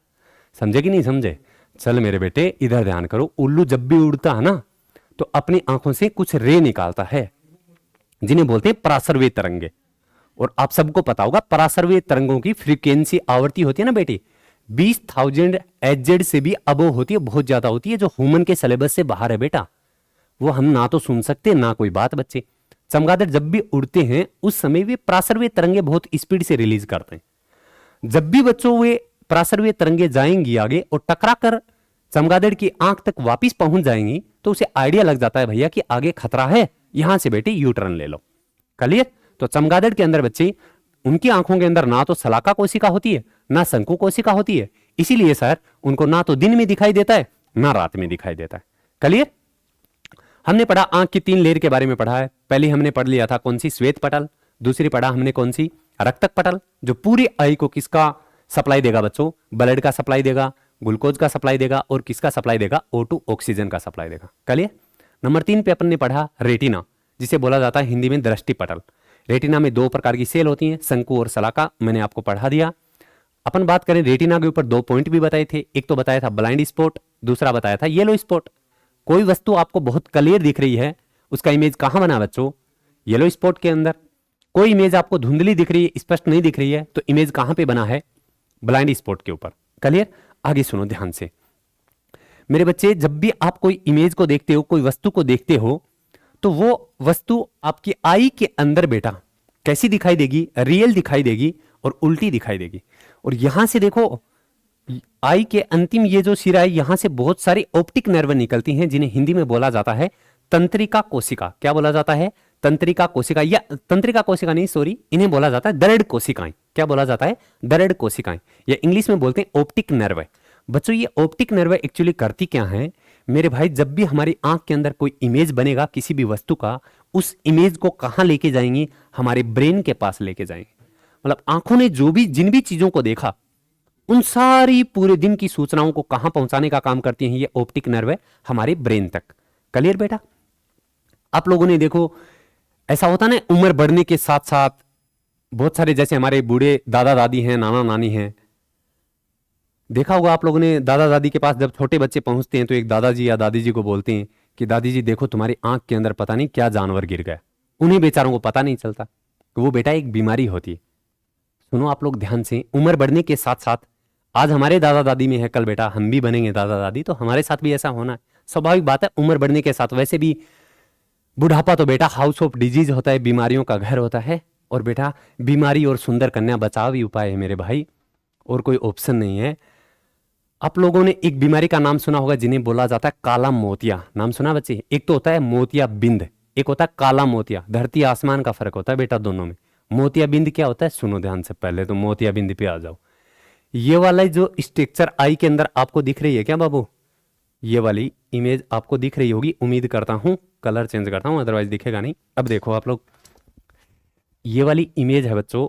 समझे कि नहीं समझे? चल मेरे बेटे इधर ध्यान करो। उल्लू जब भी उड़ता है ना तो अपनी आंखों से कुछ रे निकालता है, जिन्हें बोलते हैं परासरवे तरंगे। और आप सबको पता होगा परासरवे तरंगों की फ्रीक्वेंसी आवृत्ति होती है ना बेटी 20,000 एचजेड से भी अबो होती है, बहुत ज्यादा होती है, जो ह्यूमन के सिलेबस से बाहर है बेटा। वो हम ना तो सुन सकते ना कोई बात बच्चे। चमगादड़ जब भी उड़ते हैं उस समय वे परासरवे तरंगे बहुत स्पीड से रिलीज करते हैं। जब भी बच्चों वे परासरवे तरंगे जाएंगी आगे और टकरा कर चमगादड़ की आंख तक वापिस पहुंच जाएंगी तो उसे आइडिया लग जाता है भैया कि आगे खतरा है, यहां से बेटे यू टर्न ले लो। क्लियर? तो चमगादड़ के अंदर बच्चे उनकी आंखों के अंदर ना तो सलाका कोशिका होती है ना शंकु कोशिका होती है, इसीलिए सर उनको ना तो दिन में दिखाई देता है ना रात में दिखाई देता है। क्लियर? हमने पढ़ा आंख की 3 लेयर के बारे में पढ़ा है। पहले हमने पढ़ लिया था कौन सी, श्वेत पटल। दूसरी पढ़ा हमने कौन सी, रक्तक पटल, जो पूरी आई को किसका सप्लाई देगा बच्चों, ब्लड का सप्लाई देगा, ग्लूकोज का सप्लाई देगा और किसका सप्लाई देगा, O2 ऑक्सीजन का सप्लाई देगा। क्लियर? नंबर 3 पे अपन ने पढ़ा रेटिना, जिसे बोला जाता है हिंदी में दृष्टि पटल। रेटिना में 2 प्रकार की सेल होती हैं, शंकु और सलाका, मैंने आपको पढ़ा दिया। अपन बात करें रेटिना के ऊपर 2 पॉइंट भी बताए थे, एक तो बताया था ब्लाइंड स्पॉट, दूसरा बताया था येलो स्पॉट। कोई वस्तु आपको बहुत क्लियर दिख रही है, उसका इमेज कहां बना बच्चों, येलो स्पॉट के अंदर। कोई इमेज आपको धुंधली दिख रही है, स्पष्ट नहीं दिख रही है, तो इमेज कहां पे बना है, ब्लाइंड स्पॉट के ऊपर। क्लियर? आगे सुनो ध्यान से मेरे बच्चे, जब भी आप कोई इमेज को देखते हो, कोई वस्तु को देखते हो, तो वो वस्तु आपकी आई के अंदर बेटा कैसी दिखाई देगी, रियल दिखाई देगी और उल्टी दिखाई देगी। और यहां से देखो आई के अंतिम ये जो सिरा है, यहां से बहुत सारी ऑप्टिक नर्व निकलती हैं, जिन्हें हिंदी में बोला जाता है तंत्रिका कोशिका। क्या बोला जाता है, तंत्रिका कोशिका, या तंत्रिका कोशिका नहीं सॉरी, इन्हें बोला जाता है दर्द कोशिकाएं। क्या बोला जाता है, दर्द कोशिकाएं, या इंग्लिश में बोलते हैं ऑप्टिक नर्व। बच्चों ये ऑप्टिक नर्व एक्चुअली करती क्या है मेरे भाई, जब भी हमारी आंख के अंदर कोई इमेज बनेगा किसी भी वस्तु का, उस इमेज को कहां लेके जाएंगी, हमारे ब्रेन के पास लेके जाएंगे। मतलब आंखों ने जो भी जिन भी चीजों को देखा, उन सारी पूरे दिन की सूचनाओं को कहां पहुंचाने का काम करती हैं ये ऑप्टिक नर्व हमारे ब्रेन तक। क्लियर बेटा? आप लोगों ने देखो ऐसा होता ना, उम्र बढ़ने के साथ साथ बहुत सारे, जैसे हमारे बूढ़े दादा दादी हैं, नाना नानी हैं, देखा होगा आप लोगों ने, दादा दादी के पास जब छोटे बच्चे पहुंचते हैं तो एक दादाजी या दादी जी को बोलते हैं कि दादी जी देखो तुम्हारी आंख के अंदर पता नहीं क्या जानवर गिर गया। उन्हीं बेचारों को पता नहीं चलता कि वो बेटा एक बीमारी होती है। सुनो आप लोग ध्यान से, उम्र बढ़ने के साथ साथ आज हमारे दादा दादी में है, कल बेटा हम भी बनेंगे दादा दादी, तो हमारे साथ भी ऐसा होना है, स्वाभाविक बात है। उम्र बढ़ने के साथ वैसे भी बुढ़ापा तो बेटा हाउस ऑफ डिजीज होता है, बीमारियों का घर होता है। और बेटा बीमारी और सुंदर कन्या बचाव ही उपाय है मेरे भाई, और कोई ऑप्शन नहीं है। आप लोगों ने एक बीमारी का नाम सुना होगा जिन्हें बोला जाता है काला मोतिया। नाम सुना बच्चे? एक तो होता है मोतिया बिंद, एक होता है काला मोतिया। धरती आसमान का फर्क होता है बेटा दोनों में। मोतिया बिंद क्या होता है, सुनो ध्यान से, पहले तो मोतिया बिंद पे आ जाओ। ये वाला जो स्ट्रक्चर आई के अंदर आपको दिख रही है क्या बाबू, ये वाली इमेज आपको दिख रही होगी, उम्मीद करता हूं। कलर चेंज करता हूं अदरवाइज दिखेगा नहीं। अब देखो आप लोग, ये वाली इमेज है बच्चों,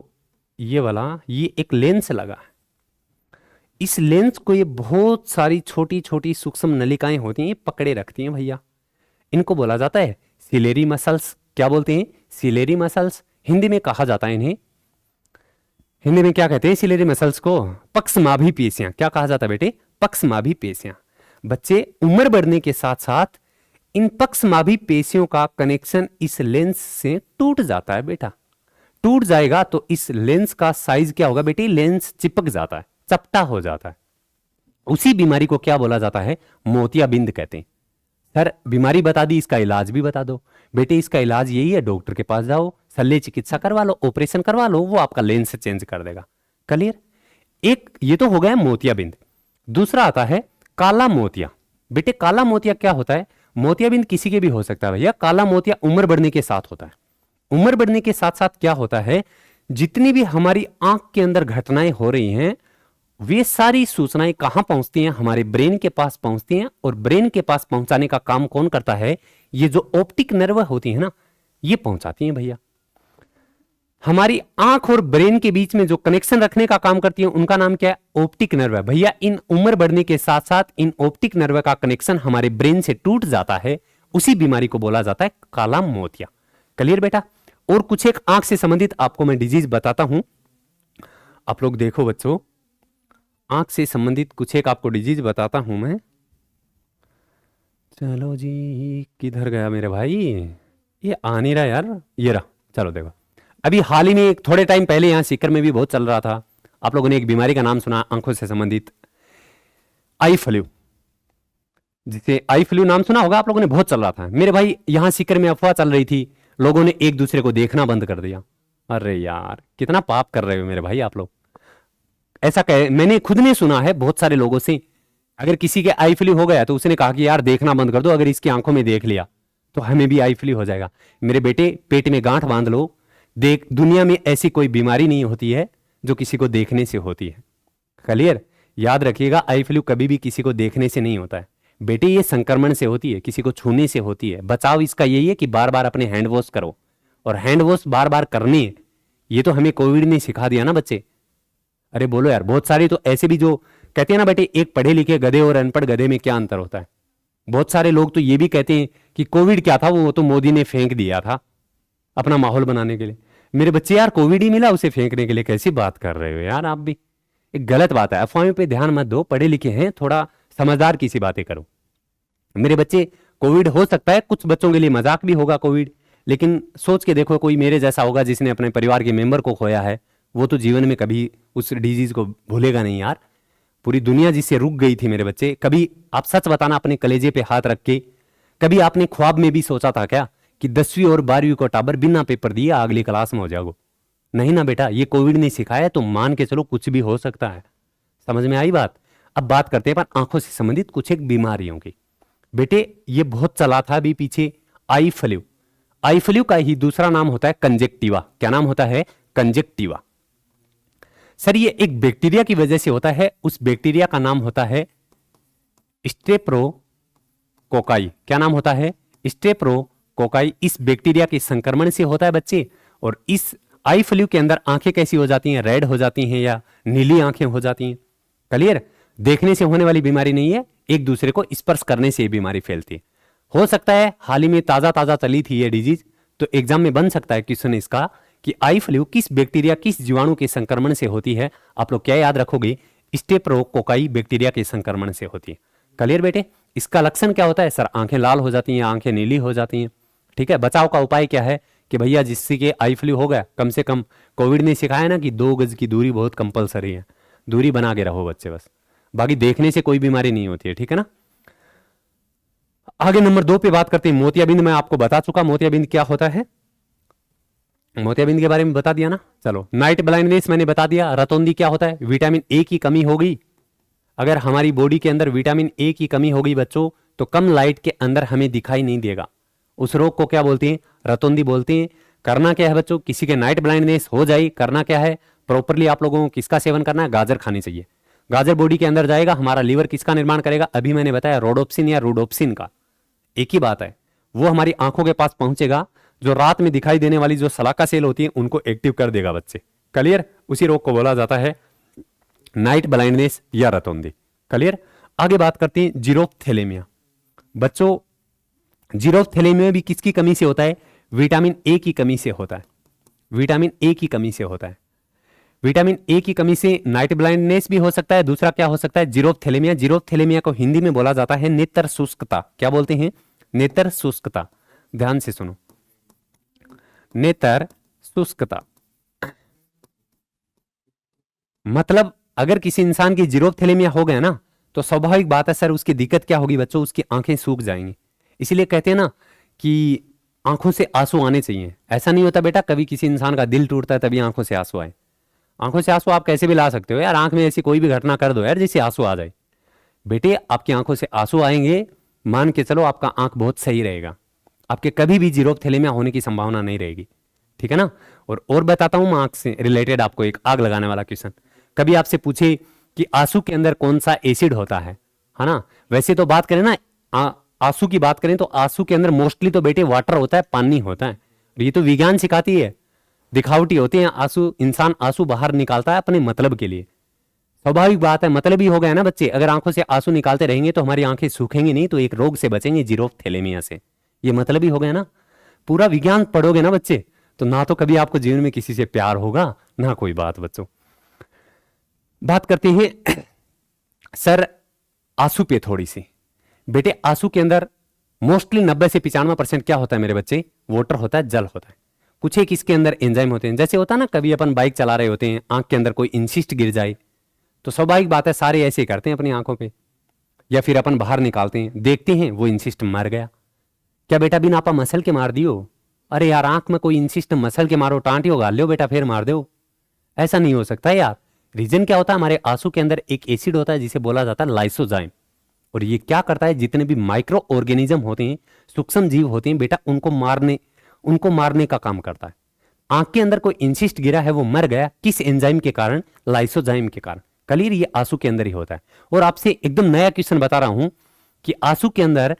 ये वाला, ये एक लेंस लगा है। इस लेंस को ये बहुत सारी छोटी छोटी सूक्ष्म नलिकाएं होती हैं, ये पकड़े रखती हैं भैया। इनको बोला जाता है सिलेरी मसल्स। क्या बोलते हैं, सिलेरी मसल्स। हिंदी में कहा जाता है इन्हें, हिंदी में क्या कहते हैं सिलेरी मसल्स को, पक्षमाभी पेशियां। क्या कहा जाता है बेटे, पक्षमाभी पेशियां। बच्चे उम्र बढ़ने के साथ साथ इन पक्षमाभी पेशियों का कनेक्शन इस लेंस से टूट जाता है बेटा। टूट जाएगा तो इस लेंस का साइज क्या होगा बेटे, लेंस चिपक जाता है, चपटा हो जाता है। उसी बीमारी को क्या बोला जाता है, मोतियाबिंद कहते हैं। सर बीमारी बता दी, इसका इलाज भी बता दो। बेटे इसका इलाज यही है, डॉक्टर के पास जाओ, शल्य चिकित्सा करवा लो, ऑपरेशन करवा लो, वो आपका लेंस चेंज कर देगा। क्लियर? एक ये तो हो गया मोतियाबिंद। दूसरा आता है काला मोतिया। बेटे काला मोतिया क्या होता है, मोतियाबिंद किसी के भी हो सकता है भैया। काला मोतिया उम्र बढ़ने के साथ होता है। उम्र बढ़ने के साथ साथ क्या होता है, जितनी भी हमारी आंख के अंदर घटनाएं हो रही हैं, वे सारी सूचनाएं कहां पहुंचती हैं, हमारे ब्रेन के पास पहुंचती हैं। और ब्रेन के पास पहुंचाने का काम कौन करता है, ये जो ऑप्टिक नर्व होती है ना, ये पहुंचाती हैं भैया। हमारी आंख और ब्रेन के बीच में जो कनेक्शन रखने का काम करती है, उनका नाम क्या है, ऑप्टिक नर्व है भैया। इन उम्र बढ़ने के साथ साथ इन ऑप्टिक नर्व का कनेक्शन हमारे ब्रेन से टूट जाता है। उसी बीमारी को बोला जाता है काला मोतिया। क्लियर बेटा? और कुछ एक आंख से संबंधित आपको मैं डिजीज बताता हूं। आप लोग देखो बच्चों, आंख से संबंधित कुछ एक आपको डिजीज बताता हूं मैं। चलो जी, किधर गया मेरे भाई, ये आ नहीं रहा यार, ये रहा। चलो देखो, अभी हाल ही में थोड़े टाइम पहले यहाँ सीकर में भी बहुत चल रहा था। आप लोगों ने एक बीमारी का नाम सुना आंखों से संबंधित, आई फ्लू, जिसे आई फ्लू नाम सुना होगा आप लोगों ने, बहुत चल रहा था मेरे भाई। यहाँ सीकर में अफवाह चल रही थी, लोगों ने एक दूसरे को देखना बंद कर दिया। अरे यार, कितना पाप कर रहे हो मेरे भाई आप लोग। ऐसा कह, मैंने खुद ने सुना है बहुत सारे लोगों से, अगर किसी के आई फ्लू हो गया तो उसने कहा कि यार देखना बंद कर दो, अगर इसकी आंखों में देख लिया तो हमें भी आई फ्लू हो जाएगा। मेरे बेटे, पेट में गांठ बांध लो, देख, दुनिया में ऐसी कोई बीमारी नहीं होती है जो किसी को देखने से होती है। क्लियर, याद रखिएगा, आई फ्लू कभी भी किसी को देखने से नहीं होता है बेटे, ये संक्रमण से होती है, किसी को छूने से होती है। बचाव इसका यही है कि बार बार अपने हैंड वॉश करो, और हैंड वॉश बार बार करनी है, ये तो हमें कोविड ने सिखा दिया ना बच्चे। अरे बोलो यार, बहुत सारे तो ऐसे भी जो कहते हैं ना बेटे, एक पढ़े लिखे गधे और अनपढ़ गधे में क्या अंतर होता है। बहुत सारे लोग तो ये भी कहते हैं कि कोविड क्या था, वो तो मोदी ने फेंक दिया था अपना माहौल बनाने के लिए। मेरे बच्चे यार, कोविड ही मिला उसे फेंकने के लिए, कैसी बात कर रहे हो यार आप भी। एक गलत बात है, अफवाहों पे ध्यान मत दो, पढ़े लिखे हैं, थोड़ा समझदार की सी बातें करो मेरे बच्चे। कोविड हो सकता है कुछ बच्चों के लिए मजाक भी होगा कोविड, लेकिन सोच के देखो, कोई मेरे जैसा होगा जिसने अपने परिवार के मेंबर को खोया है, वो तो जीवन में कभी उस डिजीज को भूलेगा नहीं यार। पूरी दुनिया जिससे रुक गई थी मेरे बच्चे, कभी आप सच बताना अपने कलेजे पे हाथ रख के, कभी आपने ख्वाब में भी सोचा था क्या कि 10वीं और 12वीं को टाबर बिना पेपर दिए अगली क्लास में हो जाओगे? नहीं ना बेटा, ये कोविड ने सिखाया, तो मान के चलो कुछ भी हो सकता है। समझ में आई बात? अब बात करते हैं पर आंखों से संबंधित कुछ एक बीमारियों की। बेटे, ये बहुत चला था अभी पीछे, आई फ्लू। आई फ्लू का ही दूसरा नाम होता है कंजेक्टिवा। क्या नाम होता है? कंजेक्टिवा। सर, ये एक बैक्टीरिया की वजह से होता है, उस बैक्टीरिया का नाम होता है स्टेप्रोकोकाई। क्या नाम होता है? स्टेप्रोकोकाई। इस बैक्टीरिया के संक्रमण से होता है बच्चे। और इस आई फ्लू के अंदर आंखें कैसी हो जाती हैं? रेड हो जाती हैं या नीली आंखें हो जाती हैं। क्लियर? देखने से होने वाली बीमारी नहीं है, एक दूसरे को स्पर्श करने से ये बीमारी फैलती है। हो सकता है हाल ही में ताजा ताजा चली थी ये डिजीज, तो एग्जाम में बन सकता है क्वेश्चन इसका कि आई फ्लू किस बैक्टीरिया, किस जीवाणु के संक्रमण से होती है। आप लोग क्या याद रखोगे? स्टेप्रोकोकाई बैक्टीरिया के संक्रमण से होती है। क्लियर बेटे? इसका लक्षण क्या होता है? सर, आंखें लाल हो जाती हैं, आंखें नीली हो जाती हैं। ठीक है, बचाव का उपाय क्या है कि भैया जिससे के आई फ्लू हो गया, कम से कम कोविड ने सिखाया ना कि 2 गज की दूरी बहुत कंपलसरी है, दूरी बना के रहो बच्चे बस। बाकी देखने से कोई बीमारी नहीं होती है, ठीक है ना। आगे नंबर 2 पे बात करते हैं, मोतियाबिंद। मैं आपको बता चुका मोतियाबिंद क्या होता है, मोतियाबिंद के बारे में बता दिया ना। चलो, नाइट ब्लाइंडनेस मैंने बता दिया। रतौंधी क्या होता है? विटामिन ए की कमी हो गई। अगर हमारी बॉडी के अंदर विटामिन ए की कमी हो गई बच्चों, तो कम लाइट के अंदर हमें दिखाई नहीं देगा। उस रोग को क्या बोलते हैं? रतौंधी बोलते हैं। करना क्या है बच्चों? किसी के नाइट ब्लाइंडनेस हो जाए, करना क्या है? प्रॉपरली आप लोगों को किसका सेवन करना है? गाजर खानी चाहिए। गाजर बॉडी के अंदर जाएगा, हमारा लीवर किसका निर्माण करेगा? अभी मैंने बताया रोडोप्सिन या रोडोप्सिन का। एक ही बात है, वो हमारी आंखों के पास पहुंचेगा, जो रात में दिखाई देने वाली जो सलाका सेल होती है उनको एक्टिव कर देगा बच्चे। क्लियर? उसी रोग को बोला जाता है नाइट ब्लाइंडनेस या रतौंधी। क्लियर? आगे बात करते हैं जीरोफ्थैलेमिया। बच्चों, जीरोफ्थैलेमिया भी किसकी कमी से होता है? विटामिन ए की कमी से होता है। विटामिन ए की कमी से होता है। विटामिन ए की कमी से नाइट ब्लाइंडनेस भी हो सकता है। दूसरा क्या हो सकता है? जीरोफ्थैलेमिया। जीरोफ्थैलेमिया को हिंदी में बोला जाता है नेत्र शुष्कता। क्या बोलते हैं? नेत्र शुष्कता। ध्यान से सुनो, नेत्र शुष्कता मतलब अगर किसी इंसान की जीरोफ्थैलेमिया हो गया ना, तो स्वाभाविक बात है सर, उसकी दिक्कत क्या होगी बच्चों? उसकी आंखें सूख जाएंगी। इसीलिए कहते हैं ना कि आंखों से आंसू आने चाहिए। ऐसा नहीं होता बेटा कभी किसी इंसान का दिल टूटता है तभी आंखों से आंसू आए। आंखों से आंसू आप कैसे भी ला सकते हो यार, आंख में ऐसी कोई भी घटना कर दो यार जिससे आंसू आ जाए। बेटे, आपकी आंखों से आंसू आएंगे, मान के चलो आपका आंख बहुत सही रहेगा, आपके कभी भी जीरोफ्थैलेमिया होने की संभावना नहीं रहेगी। ठीक है ना। और बताता हूं मैं आंख से रिलेटेड आपको एक आग लगाने वाला क्वेश्चन। कभी आपसे पूछे कि आंसू के अंदर कौन सा एसिड होता है ना। वैसे तो बात करें ना, आंसू की बात करें तो आंसू के अंदर मोस्टली तो बेटे वाटर होता है, पानी होता है। ये तो विज्ञान सिखाती है, दिखावटी होते हैं आंसू। इंसान आंसू बाहर निकालता है अपने मतलब के लिए। स्वाभाविक बात है, मतलब ही हो गया ना बच्चे। अगर आंखों से आंसू निकालते रहेंगे तो हमारी आंखें सूखेंगी नहीं, तो एक रोग से बचेंगे, जीरोफ्थैलेमिया से। ये मतलब ही हो गया ना। पूरा विज्ञान पढ़ोगे ना बच्चे, तो ना तो कभी आपको जीवन में किसी से प्यार होगा, ना कोई बात। बच्चों, बात करते हैं सर आंसू पे थोड़ी सी। बेटे आंसू के अंदर मोस्टली 90 से 95% क्या होता है मेरे बच्चे? वाटर होता है, जल होता है। कुछ एक इसके अंदर एंजाइम होते हैं। जैसे होता है ना, कभी अपन बाइक चला रहे होते हैं, आंख के अंदर कोई इंसिस्ट गिर जाए तो स्वाभाविक बात है सारे ऐसे ही करते हैं अपनी आंखों पे, या फिर अपन बाहर निकालते हैं, देखते हैं वो इंसिस्ट मर गया। क्या बेटा बिना आपा मसल के मार दियो? अरे यार आंख में कोई इंसिस्ट मसल के मारो, टांटियो गाल लो बेटा फिर मार दो, ऐसा नहीं हो सकता यार। रीजन क्या होता है? हमारे आंसू के अंदर एक एसिड होता है जिसे बोला जाता है लाइसोजाइम, और ये क्या करता है, जितने भी माइक्रो ऑर्गेनिज्म होते हैं, सूक्ष्म जीव होते हैं बेटा, उनको मारने का काम करता है। आंख के अंदर कोई इंसिस्ट गिरा है, वो मर गया, किस एंजाइम के कारण? लाइसोजाइम के कारण। क्लियर? ये आंसू के अंदर ही होता है। और आपसे एकदम नया क्वेश्चन बता रहा हूं कि आंसू के अंदर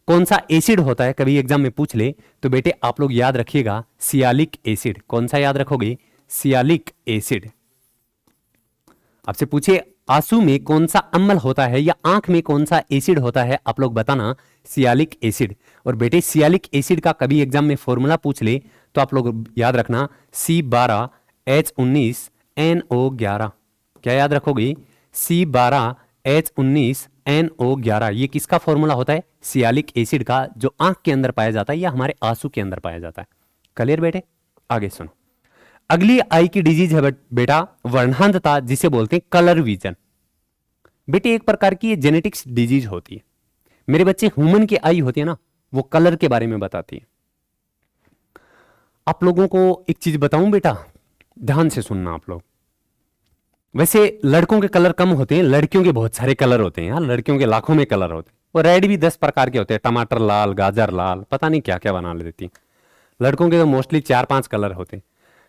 कौन सा एसिड होता है, कभी एग्जाम में पूछ ले तो बेटे आप लोग याद रखिएगा सियालिक एसिड। कौन सा याद रखोगे? Sialic acid. आपसे पूछे आंसू में कौन सा अम्ल होता है या आंख में कौन सा एसिड होता है, आप लोग बताना सियालिक एसिड। और बेटे सियालिक एसिड का कभी एग्जाम में फॉर्मूला पूछ ले तो आप लोग याद रखना C12H19NO11। क्या याद रखोगे? C12H19NO11। ये किसका फॉर्मूला होता है? सियालिक एसिड का, जो आंख के अंदर पाया जाता है या हमारे आंसू के अंदर पाया जाता है। क्लियर बेटे? आगे सुनो। अगली आई की डिजीज है बेटा वर्णांधता, जिसे बोलते हैं कलर विजन। बेटे एक प्रकार की ये जेनेटिक्स डिजीज होती है मेरे बच्चे। ह्यूमन की आई होती है ना, वो कलर के बारे में बताती है। आप लोगों को एक चीज बताऊं बेटा, ध्यान से सुनना आप लोग। वैसे लड़कों के कलर कम होते हैं, लड़कियों के बहुत सारे कलर होते हैं यार, लड़कियों के लाखों में कलर होते हैं। और रेड भी 10 प्रकार के होते हैं, टमाटर लाल, गाजर लाल, पता नहीं क्या क्या बना लेती। लड़कों के तो मोस्टली 4-5 कलर होते हैं।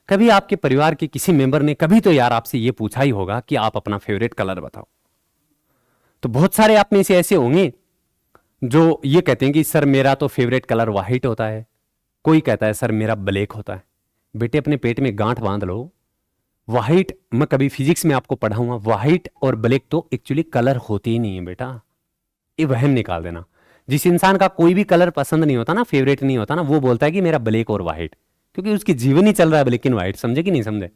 कभी आपके परिवार के किसी मेंबर ने कभी तो यार आपसे ये पूछा ही होगा कि आप अपना फेवरेट कलर बताओ। तो बहुत सारे आप में से ऐसे होंगे जो ये कहते हैं कि सर मेरा तो फेवरेट कलर व्हाइट होता है, कोई कहता है सर मेरा ब्लैक होता है। बेटे अपने पेट में गांठ बांध लो, व्हाइट, मैं कभी फिजिक्स में आपको पढ़ाऊंगा, व्हाइट और ब्लैक तो एक्चुअली कलर होते ही नहीं है बेटा, ये वहम निकाल देना। जिस इंसान का कोई भी कलर पसंद नहीं होता ना, फेवरेट नहीं होता ना, वो बोलता है कि मेरा ब्लैक और व्हाइट, क्योंकि उसकी जीवन ही चल रहा है ब्लैक एंड व्हाइट। समझे कि नहीं समझे?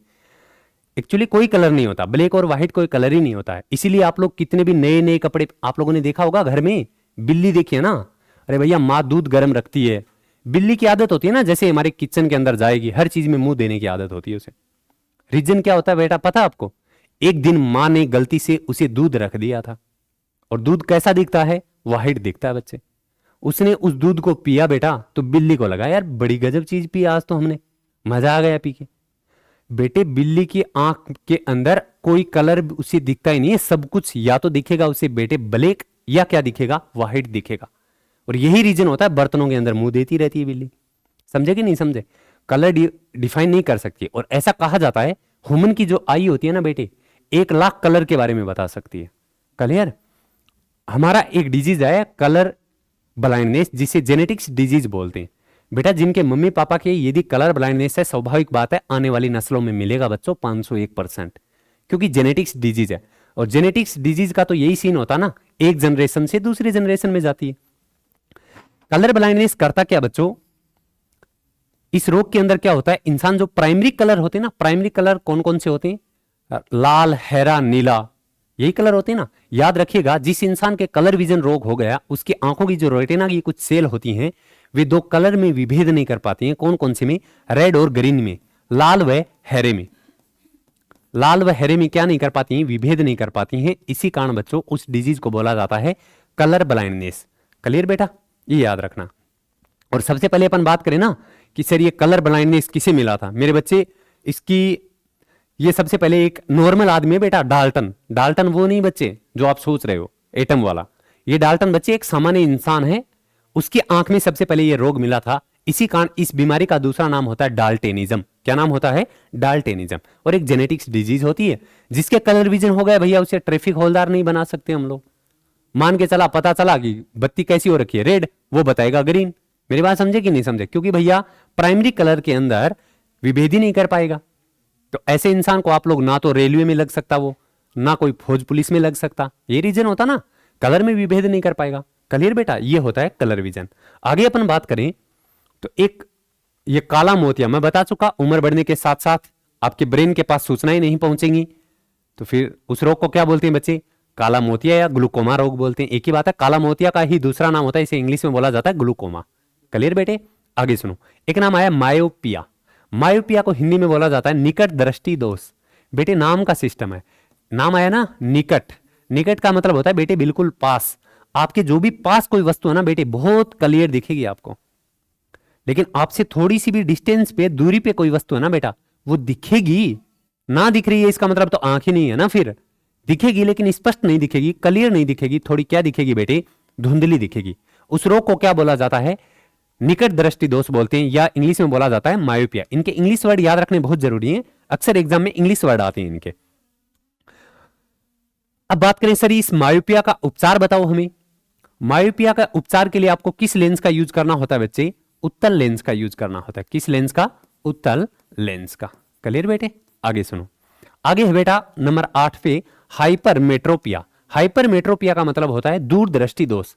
एक्चुअली कोई कलर नहीं होता, ब्लैक और व्हाइट कोई कलर ही नहीं होता है। इसीलिए आप लोग कितने भी नए नए कपड़े आप लोगों ने देखा होगा घर में, बिल्ली देखिए ना, अरे भैया माँ दूध गर्म रखती है, बिल्ली की आदत होती है ना, जैसे हमारे किचन के अंदर जाएगी हर चीज में मुंह देने की आदत होती है उसे। रीजन क्या होता है बेटा पता आपको? एक दिन माँ ने गलती से उसे दूध रख दिया था, और दूध कैसा दिखता है? व्हाइट दिखता है बच्चे। उसने उस दूध को पिया बेटा, तो बिल्ली को लगा यार बड़ी गजब चीज पी आज तो हमने, मजा आ गया पी के। बेटे बिल्ली की आंख के अंदर कोई कलर उसे दिखता ही नहीं है, सब कुछ या तो दिखेगा उसे बेटे ब्लैक, या क्या दिखेगा? व्हाइट दिखेगा। और यही रीजन होता है बर्तनों के अंदर मुंह देती रहती है बिल्ली। समझे कि नहीं समझे? कलर डिफाइन नहीं कर सकती। और ऐसा कहा जाता है ह्यूमन की जो आई होती है ना बेटे, 1 लाख कलर के बारे में बता सकती है। क्लियर? हमारा एक डिजीज है कलर ब्लाइंडनेस, जिसे जेनेटिक्स डिजीज बोलते हैं बेटा। जिनके मम्मी पापा के यदि कलर ब्लाइंडनेस है, स्वाभाविक बात है आने वाली नस्लों में मिलेगा बच्चों 501%, क्योंकि जेनेटिक्स डिजीज है। और जेनेटिक्स डिजीज का तो यही सीन होता ना, एक जनरेशन से दूसरी जनरेशन में जाती है। कलर ब्लाइंडनेस करता क्या बच्चों? इस रोग के अंदर क्या होता है, इंसान जो प्राइमरी कलर होते हैं ना, प्राइमरी कलर कौन कौन से होते हैं? लाल, हरा, नीला, यही कलर होते हैं ना। याद रखिएगा जिस इंसान के कलर विजन रोग हो गया, उसकी आंखों की जो रेटिना की कुछ सेल होती हैं, वे 2 कलर में विभेद नहीं कर पाती हैं। कौन कौन से में? रेड और ग्रीन में, लाल व हरे में। लाल व हरे में क्या नहीं कर पाती हैं? विभेद नहीं कर पाती हैं। इसी कारण बच्चों उस डिजीज को बोला जाता है कलर ब्लाइंडनेस। क्लियर बेटा? ये याद रखना। और सबसे पहले अपन बात करें ना कि सर ये कलर ब्लाइंडनेस किसे मिला था मेरे बच्चे, इसकी ये सबसे पहले एक नॉर्मल आदमी है बेटा, डाल्टन। डाल्टन वो नहीं बच्चे जो आप सोच रहे हो एटम वाला, ये डाल्टन बच्चे एक सामान्य इंसान है, उसकी आंख में सबसे पहले ये रोग मिला था। इसी कारण इस बीमारी का दूसरा नाम होता है डाल्टेनिज्म। क्या नाम होता है? डाल्टेनिज्म। और एक जेनेटिक्स डिजीज होती है, जिसके कलर विजन हो गया भैया उसे ट्रैफिक हवलदार नहीं बना सकते हम लोग। मान के चला, पता चला कि बत्ती कैसी हो रखी है, रेड, वो बताएगा ग्रीन। मेरी बात समझे कि नहीं समझे? क्योंकि भैया प्राइमरी कलर के अंदर विभेद ही नहीं कर पाएगा। तो ऐसे इंसान को आप लोग ना तो रेलवे में लग सकता, वो ना कोई फौज पुलिस में लग सकता। ये रीजन होता ना, कलर में विभेद नहीं कर पाएगा। क्लियर बेटा? ये होता है कलर विजन। आगे अपन बात करें तो एक ये काला मोतिया, मैं बता चुका, उम्र बढ़ने के साथ साथ आपके ब्रेन के पास सूचनाएं नहीं पहुंचेंगी, तो फिर उस रोग को क्या बोलते हैं बच्चे? काला मोतिया या ग्लूकोमा रोग बोलते हैं, एक ही बात है। काला मोतिया का ही दूसरा नाम होता है, इसे इंग्लिश में बोला जाता है ग्लूकोमा। क्लियर बेटे? आगे सुनो, एक नाम आया मायोपिया। मायोपिया को हिंदी में बोला जाता है निकट दृष्टि दोष। बेटे नाम का सिस्टम है, नाम आया ना निकट, निकट का मतलब होता है बेटे बिल्कुल पास। आपके जो भी पास कोई वस्तु है ना बेटे बहुत क्लियर दिखेगी आपको, लेकिन आपसे थोड़ी सी भी डिस्टेंस पे, दूरी पे कोई वस्तु है ना बेटा वो दिखेगी। ना दिख रही है इसका मतलब तो आंखें नहीं है ना, फिर दिखेगी लेकिन स्पष्ट नहीं दिखेगी, क्लियर नहीं दिखेगी, थोड़ी क्या दिखेगी बेटे, धुंधली दिखेगी। उस रोग को क्या बोला जाता है? निकट दृष्टि दोष बोलते हैं, या इंग्लिश में बोला जाता है मायोपिया। इनके इंग्लिश वर्ड याद रखने बहुत जरूरी है, अक्सर एग्जाम में इंग्लिश वर्ड आते हैं इनके। अब बात करें सर इस मायोपिया का उपचार बताओ हमें। मायोपिया का उपचार के लिए आपको किस लेंस का यूज करना होता है बच्चे? उत्तल लेंस का यूज करना होता है। किस लेंस का? उत्तल लेंस का। क्लियर बेटे? आगे सुनो, आगे है बेटा नंबर 8 पे हाइपरमेट्रोपिया। हाइपरमेट्रोपिया का मतलब होता है दूरदृष्टि दोष।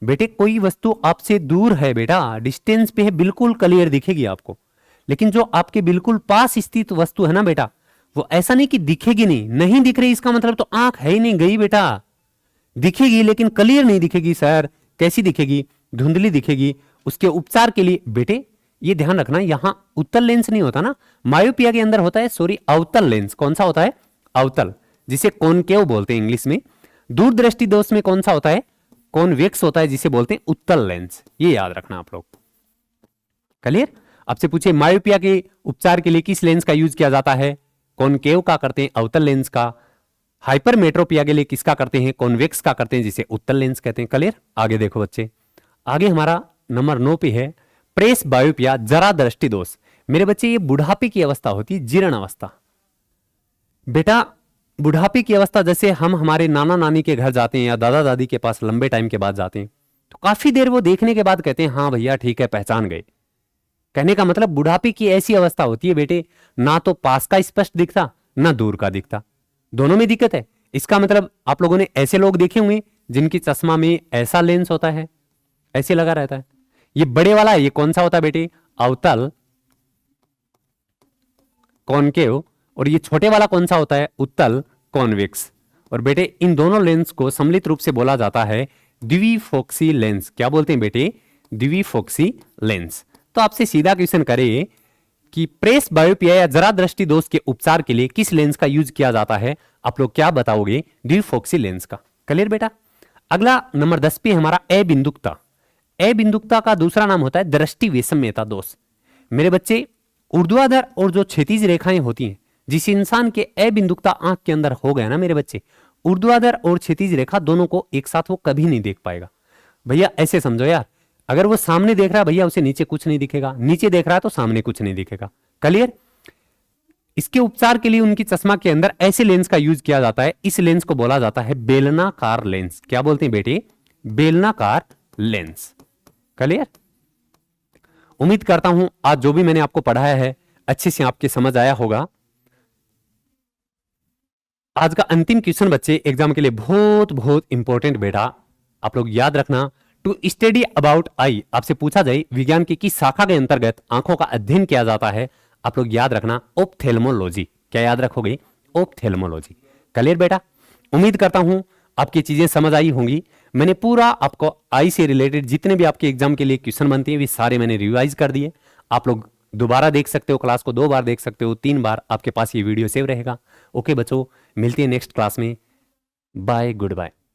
बेटे कोई वस्तु आपसे दूर है बेटा, डिस्टेंस पे है, बिल्कुल क्लियर दिखेगी आपको, लेकिन जो आपके बिल्कुल पास स्थित वस्तु है ना बेटा वो ऐसा नहीं कि दिखेगी नहीं, नहीं दिख रही इसका मतलब तो आंख है ही नहीं गई बेटा, दिखेगी लेकिन क्लियर नहीं दिखेगी। सर कैसी दिखेगी? धुंधली दिखेगी। उसके उपचार के लिए बेटे ये ध्यान रखना, यहां उत्तल लेंस नहीं होता ना, मायोपिया के अंदर होता है सॉरी अवतल लेंस। कौन सा होता है? अवतल, जिसे कॉनकेव बोलते हैं इंग्लिश में। दूरदृष्टि दोष में कौन सा होता है? कॉन्वेक्स होता है, जिसे बोलते हैं उत्तल लेंस। ये याद रखना आप लोग। क्लियर? आपसे पूछे मायोपिया के उपचार के लिए किस लेंस का यूज किया जाता है? कॉनकेव का करते हैं, अवतल लेंस का। हाइपरमेट्रोपिया के लिए किसका करते हैं? कॉन्वेक्स का करते हैं, जिसे उत्तल लेंस कहते हैं। क्लियर? आगे देखो बच्चे, आगे हमारा नंबर 9 पे है प्रेस बायोपिया, जरा दृष्टि दोष। मेरे बच्चे ये बुढ़ापे की अवस्था होती है, जीर्ण अवस्था। बेटा बुढ़ापे की अवस्था जैसे हम हमारे नाना नानी के घर जाते हैं या दादा दादी के पास लंबे टाइम के बाद जाते हैं तो काफी देर वो देखने के बाद कहते हैं हाँ भैया ठीक है पहचान गए। कहने का मतलब बुढ़ापे की ऐसी अवस्था होती है बेटे, ना तो पास का स्पष्ट दिखता ना दूर का दिखता, दोनों में दिक्कत है। इसका मतलब आप लोगों ने ऐसे लोग देखे होंगे जिनकी चश्मा में ऐसा लेंस होता है, ऐसे लगा रहता है। ये बड़े वाला ये कौन सा होता है बेटे? अवतल कॉनकेव। और ये छोटे वाला कौन सा होता है? उत्तल कॉन्वेक्स। और बेटे इन दोनों लेंस को सम्मिलित रूप से बोला जाता है द्विफोक्सी लेंस। क्या बोलते हैं बेटे? द्विफोक्सी लेंस। तो आपसे सीधा क्वेश्चन करे कि प्रेस बायोपिया या जरा दृष्टि दोष के उपचार के लिए किस लेंस का यूज किया जाता है? आप लोग क्या बताओगे? द्विफोक्सी लेंस का। क्लियर बेटा? अगला नंबर 10 पे हमारा अबिंदुकता। अबिंदुकता का दूसरा नाम होता है दृष्टि वैषम्यता दोष। मेरे बच्चे ऊर्ध्वाधर और जो क्षैतिज रेखाएं होती हैं, जिस इंसान के अबिंदुकता आंख के अंदर हो गया ना मेरे बच्चे, ऊर्ध्वाधर और क्षैतिज रेखा दोनों को एक साथ वो कभी नहीं देख पाएगा। भैया ऐसे समझो यार, अगर वो सामने देख रहा है भैया उसे नीचे कुछ नहीं दिखेगा, नीचे देख रहा है तो सामने कुछ नहीं दिखेगा। क्लियर? इसके उपचार के लिए उनकी चश्मा के अंदर ऐसे लेंस का यूज किया जाता है। इस लेंस को बोला जाता है बेलनाकार लेंस। क्या बोलते हैं बेटे? बेलनाकार लेंस। क्लियर? उम्मीद करता हूं आज जो भी मैंने आपको पढ़ाया है अच्छे से आपके समझ आया होगा। आज का अंतिम क्वेश्चन बच्चे एग्जाम के लिए बहुत बहुत इंपॉर्टेंट बेटा, आप लोग याद रखना। टू स्टडी अबाउट आई, आपसे पूछा जाए विज्ञान की किस शाखा के अंतर्गत आंखों का अध्ययन किया जाता है? आप लोग याद रखना ऑप्थेल्मोलॉजी। क्या याद रखोगे? ऑप्थेल्मोलॉजी। क्लियर बेटा? उम्मीद करता हूं आपकी चीजें समझ आई होंगी। मैंने पूरा आपको आई से रिलेटेड जितने भी आपके एग्जाम के लिए क्वेश्चन बनते हैं वे सारे मैंने रिवाइज कर दिए। आप लोग दोबारा देख सकते हो, क्लास को 2 बार देख सकते हो, 3 बार आपके पास ये वीडियो सेव रहेगा। ओके बच्चों, मिलते हैं नेक्स्ट क्लास में। Bye, good bye.